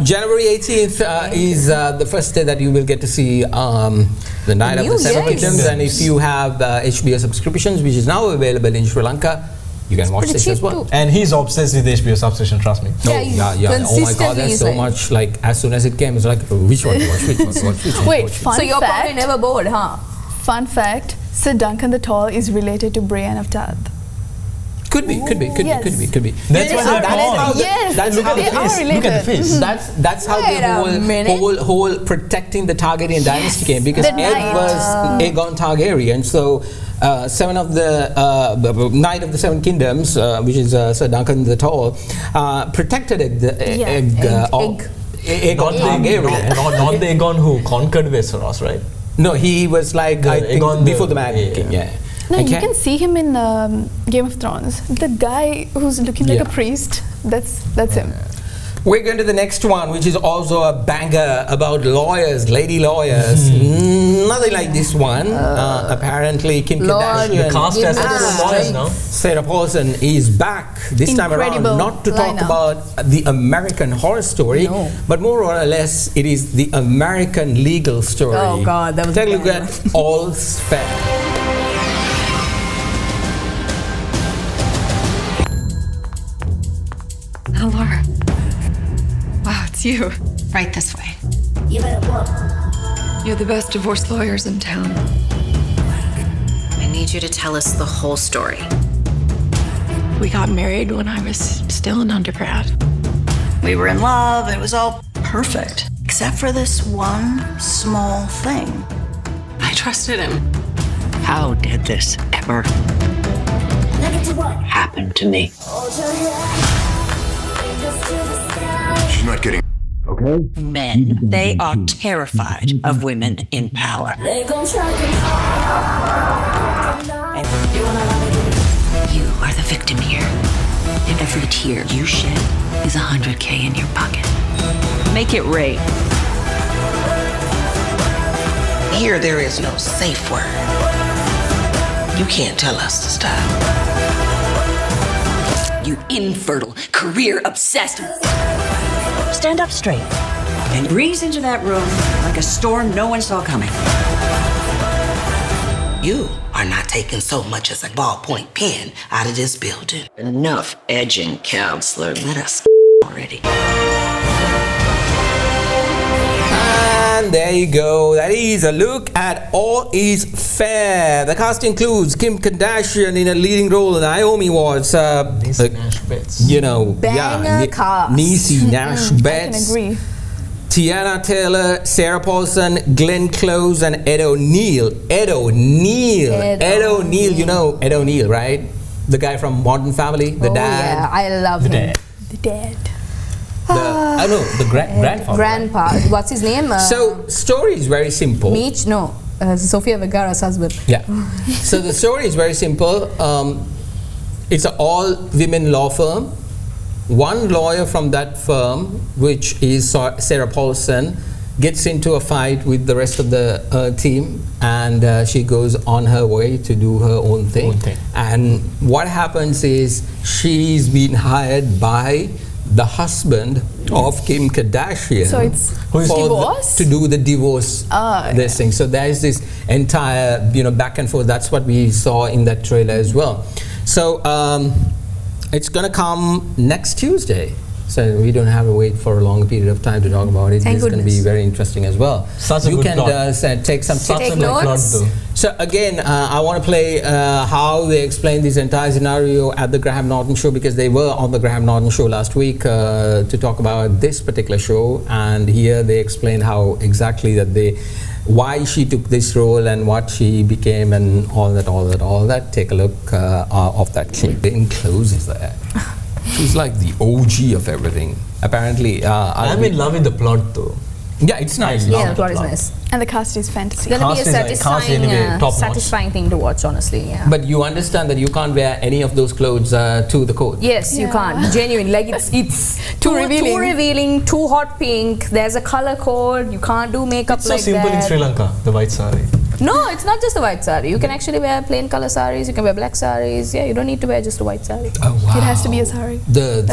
January 18th is the first day that you will get to see the Night of the Seven Kingdoms, and if you have HBO subscriptions, which is now available in Sri Lanka, you can watch this as well. And he's obsessed with HBO subscription, trust me. Yeah. Oh my God, there's so much. Like as soon as it came, it's like, which one to watch? Wait, fun So you're fact. probably never bored, huh? Fun fact: Sir Duncan the Tall is related to Brienne of Tarth. Could be. Yes. That's why they're called. Yes, Look at the face. Look at the face. That's how the whole protecting the Targaryen dynasty came, because Ed was Aegon Targaryen. So 7 of the Knight of the Seven Kingdoms, which is Sir Duncan the Tall, protected Aegon Targaryen. Not the Aegon who conquered Westeros, right? No, he was like, I think, before the Mad King. No, you can see him in Game of Thrones. The guy who's looking like a priest. That's him. We're going to the next one, which is also a banger about lawyers, lady lawyers. Nothing like this one. Apparently, Kim Kardashian, the cast has lawyers now. Sarah Paulson is back this time around, not to talk about the American Horror Story, but more or less, it is the American legal story. Oh God, that was. Take a look at All's Fair. Oh, Laura. Wow, it's you. Right this way. You're the best divorce lawyers in town. I need you to tell us the whole story. We got married when I was still an undergrad. We were in love, it was all perfect. Except for this one small thing. I trusted him. How did this ever happen to me? She's not getting. Okay. Men, they are terrified of women in power. And you are the victim here. And every tear you shed is $100K in your pocket. Make it rain. Here, there is no safe word. You can't tell us to stop. You infertile, career-obsessed. Stand up straight and breeze into that room like a storm no one saw coming. You are not taking so much as a ballpoint pen out of this building. Enough edging, counselor. Let us already. And there you go. That is a look at All Is Fair. The cast includes Kim Kardashian in a leading role. Naomi Watts, Nash Betts. you know, Banger cast. Niecy Nash Betts. I can agree. Tiana Taylor, Sarah Paulson, Glenn Close, and Ed O'Neill. Ed O'Neill. You know Ed O'Neill, right? The guy from Modern Family, the dad. Yeah, I love The him. dad. The dad. The grandfather. Grandpa. What's his name? So, story is very simple. Meech? No. Sofia Vergara's husband. Yeah. So the story is very simple. It's an all-women law firm. One lawyer from that firm, which is Sarah Paulson, gets into a fight with the rest of the team, and she goes on her way to do her own thing. And what happens is she's been hired by the husband of Kim Kardashian. So it's divorce? To do the divorce this thing. So there is this entire back and forth. That's what we saw in that trailer as well. So it's gonna come next Tuesday. So we don't have to wait for a long period of time to talk about it. Thank It's going to be very interesting as well. Such a you good can plot. take some Take notes. So again, I want to play how they explain this entire scenario at the Graham Norton show, because they were on the Graham Norton show last week to talk about this particular show, and here they explain how exactly why she took this role and what she became and all that. Take a look of that clip. In Close is there. She's like the OG of everything. Apparently, I'm in love with the plot though. Yeah, it's nice. Yeah, the plot is nice. And the cast is fantasy. It's going to be a satisfying thing to watch, honestly. Yeah. But you understand that you can't wear any of those clothes to the court. Yes, you can't. Genuinely, like it's too revealing, too hot pink. There's a color code. You can't do makeup It's like so simple that. in Sri Lanka, the white sari. No, it's not just a white sari. You can actually wear plain color saris. You can wear black saris. Yeah, you don't need to wear just a white sari. Oh wow! It has to be a sari. The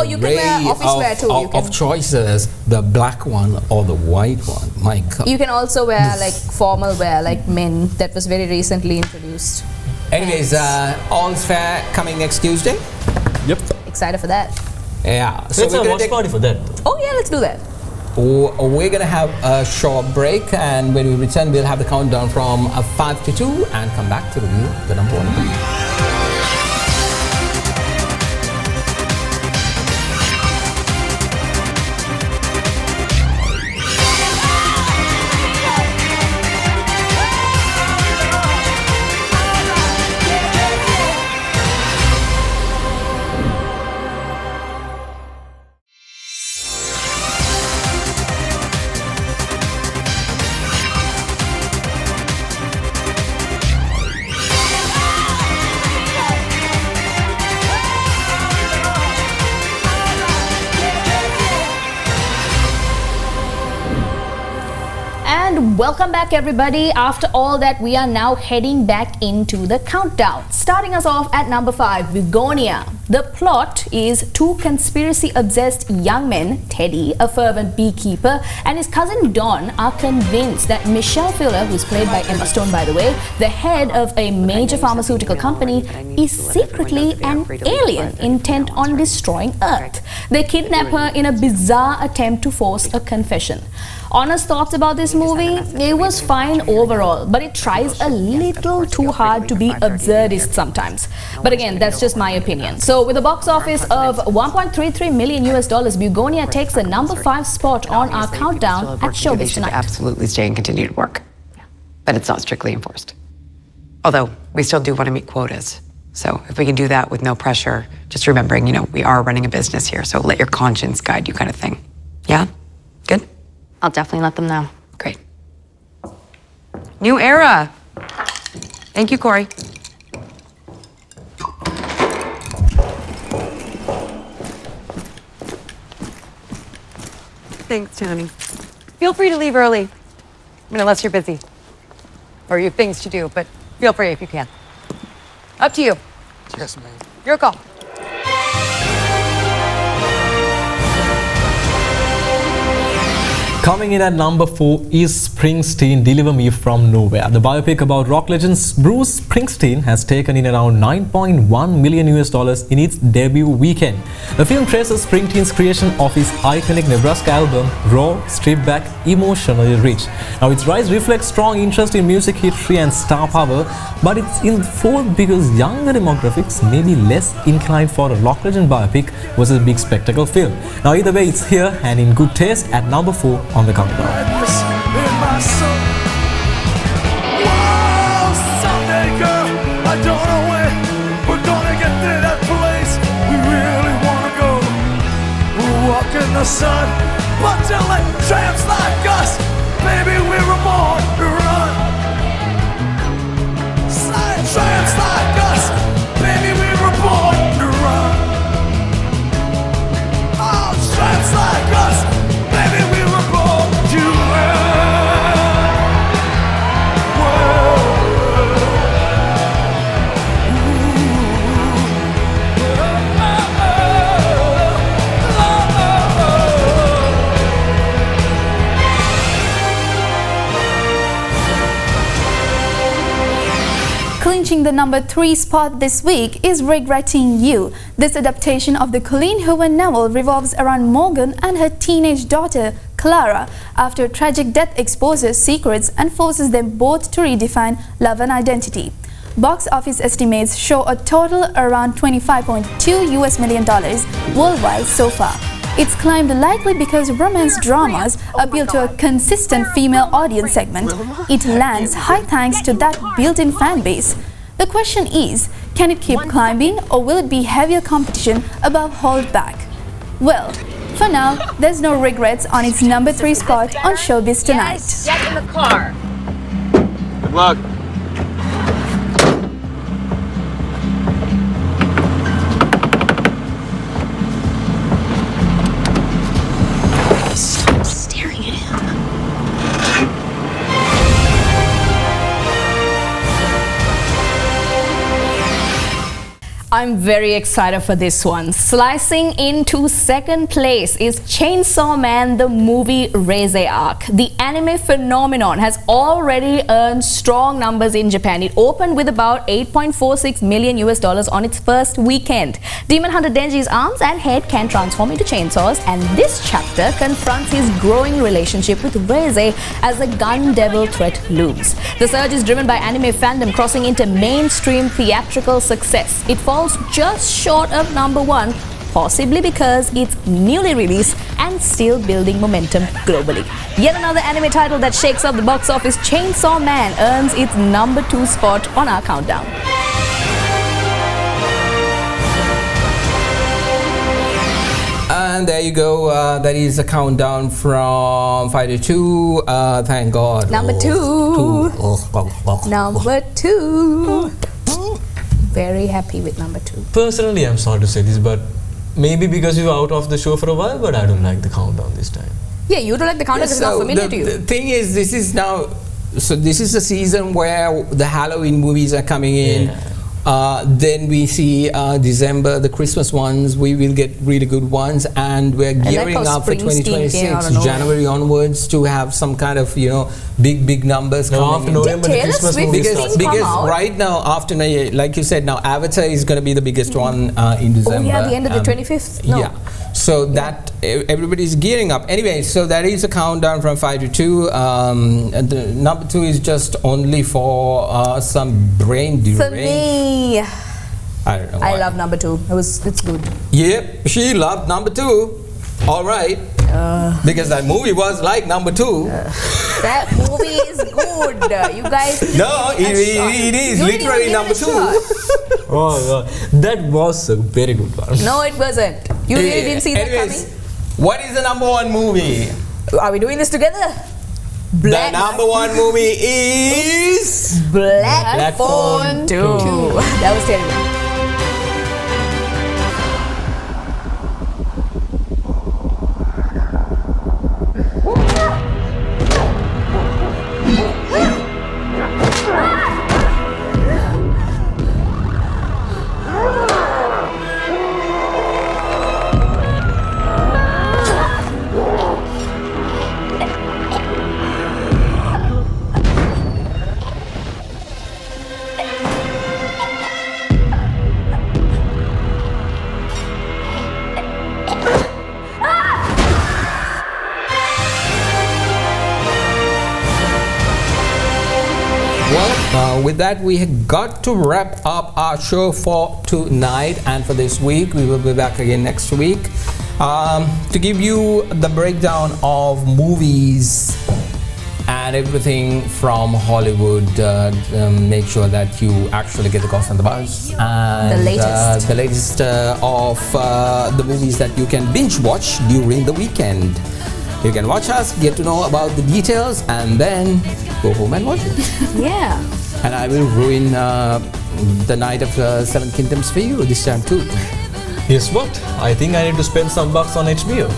you can wear office wear too. Of choices, the black one or the white one. My God. You can also wear like formal wear, like men. That was very recently introduced. Anyways, All's Fair coming next Tuesday. Yep. Excited for that. Yeah. So it's a watch party for that. Oh yeah, let's do that. We're gonna have a short break, and when we return, we'll have the countdown from 5 to 2 and come back to review the number one movie. Welcome back everybody. After all that, we are now heading back into the countdown. Starting us off at number 5, Begonia. The plot is two conspiracy-obsessed young men, Teddy, a fervent beekeeper, and his cousin Don are convinced that Michelle Fuller, who's played by Emma Stone by the way, the head of a major pharmaceutical company, is secretly an alien intent on destroying Earth. They kidnap her in a bizarre attempt to force a confession. Honest thoughts about this movie? It was fine overall, but it tries a little too hard to be absurdist sometimes. But again, that's just my opinion. So with a box office of $1.33 million, Begonia takes the number 5 spot on our countdown at Showbiz Tonight. Absolutely stay and continue to work. But it's not strictly enforced. Although, we still do want to meet quotas. So if we can do that with no pressure, just remembering, we are running a business here, so let your conscience guide you kind of thing. Yeah? Good? I'll definitely let them know. Great. New era. Thank you, Corey. Thanks, Tony. Feel free to leave early. Unless you're busy. Or you have things to do, but feel free if you can. Up to you. Yes, ma'am. Your call. Coming in at number 4 is Springsteen, Deliver Me From Nowhere. The biopic about rock legends Bruce Springsteen has taken in around $9.1 million in its debut weekend. The film traces Springsteen's creation of his iconic Nebraska album, raw, stripped back, emotionally rich. Now its rise reflects strong interest in music history and star power, but it's in fourth because younger demographics may be less inclined for a rock legend biopic versus a big spectacle film. Now either way, it's here and in good taste at number 4 on the countdown. Someday, girl, I don't know when we're gonna get to that place we really wanna go. We'll walk in the sun, but till it tramps like us, baby, we were born to run. Tramps like us, baby, we were born to run. Oh, tramps like us, baby, we were born to run. Clinching the number 3 spot this week is Regretting You. This adaptation of the Colleen Hoover novel revolves around Morgan and her teenage daughter, Clara, after a tragic death exposes secrets and forces them both to redefine love and identity. Box office estimates show a total around $25.2 million worldwide so far. It's climbed likely because romance dramas appeal to a consistent female audience segment. It lands high thanks to that built-in fan base. The question is, can it keep climbing or will it be heavier competition above Hold Back? Well, for now, there's no regrets on its number 3 spot on Showbiz Tonight. Yes, get in the car. Good luck. Stop staring at him. I'm very excited for this one. Slicing into second place is Chainsaw Man, the movie Raise Arc. The anime phenomenon has already earned strong numbers in Japan. It opened with about $8.46 million on its first weekend. Demon Hunter Denji's arms and head can transform into chainsaws, and this chapter confronts his growing relationship with Raise as the gun devil threat looms. The surge is driven by anime fandom crossing into mainstream theatrical success. It falls just short of number 1, possibly because it's newly released and still building momentum globally. Yet another anime title that shakes up the box office, Chainsaw Man, earns its number 2 spot on our countdown. And there you go. That is a countdown from 5 to 2. Thank God. Number 2. Number 2. Very happy with number 2. Personally, I'm sorry to say this, but maybe because you were out of the show for a while, but I don't like the countdown this time. Yeah, you don't like the countdown because it's not familiar to you. The thing is, this is now, so this is the season where the Halloween movies are coming in. Yeah. Then we see December, the Christmas ones. We will get really good ones, and we're gearing up for 2026, January onwards, to have some kind of big numbers coming after November, the Christmas movie starts. Because right now, after like you said, now Avatar is going to be the biggest one in December. Oh yeah, the end of the 25th. No. Yeah. So that everybody's gearing up. Anyway, so that is a countdown from 5 to 2. The number 2 is just only for some brain drain. For me, I don't know. I love number 2. It's good. Yep, she loved number 2. All right. Because that movie was like number 2. That movie is good. You guys. No, it is literally number 2. Oh God, that was a very good one. No, it wasn't. You really didn't see that coming. What is the number 1 movie? Are we doing this together? The number 1 movie is Black Phone 2. That was terrible. With that, we have got to wrap up our show for tonight and for this week. We will be back again next week to give you the breakdown of movies and everything from Hollywood. Make sure that you actually get the goss and the buzz and the latest of the movies that you can binge watch during the weekend. You can watch us, get to know about the details, and then go home and watch it. Yeah. And I will ruin the night of 7 Kingdoms for you this time too. Guess what? I think I need to spend some bucks on HBO.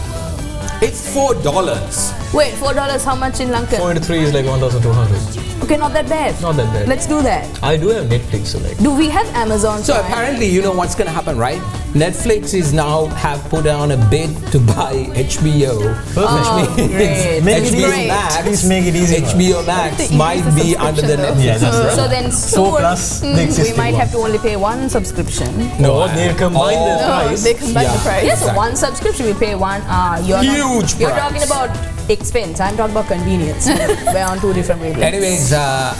It's $4. Wait, $4 how much in Lankan? 4 into 3 is like 1,200. Okay, not that bad. Not that bad. Let's do that. I do have Netflix, so like. Do we have Amazon? So apparently, you know what's gonna happen, right? Netflix is now have put on a bid to buy HBO. Oh, great. Make it HBO easy. Max. Please make it easy. HBO Max might be under the Netflix. Yeah, that's right. So then soon we might have to only pay one subscription. No, they'll combine the price. They combine the price. Yes, so one subscription we pay one. You're talking about expense. I'm talking about convenience. We're on 2 different wavelengths. Anyways,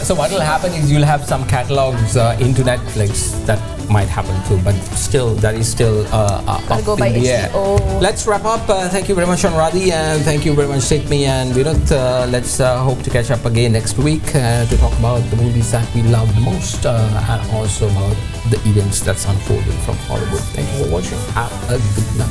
so what will happen is you'll have some catalogs into Netflix. That might happen too, but still, that is still up go by in the air. HBO. Let's wrap up. Thank you very much, Anuradhie, and thank you very much, Sithmi and Vinuth. Let's hope to catch up again next week to talk about the movies that we love the most and also about the events that's unfolding from Hollywood. Thank you for watching. Have a good night.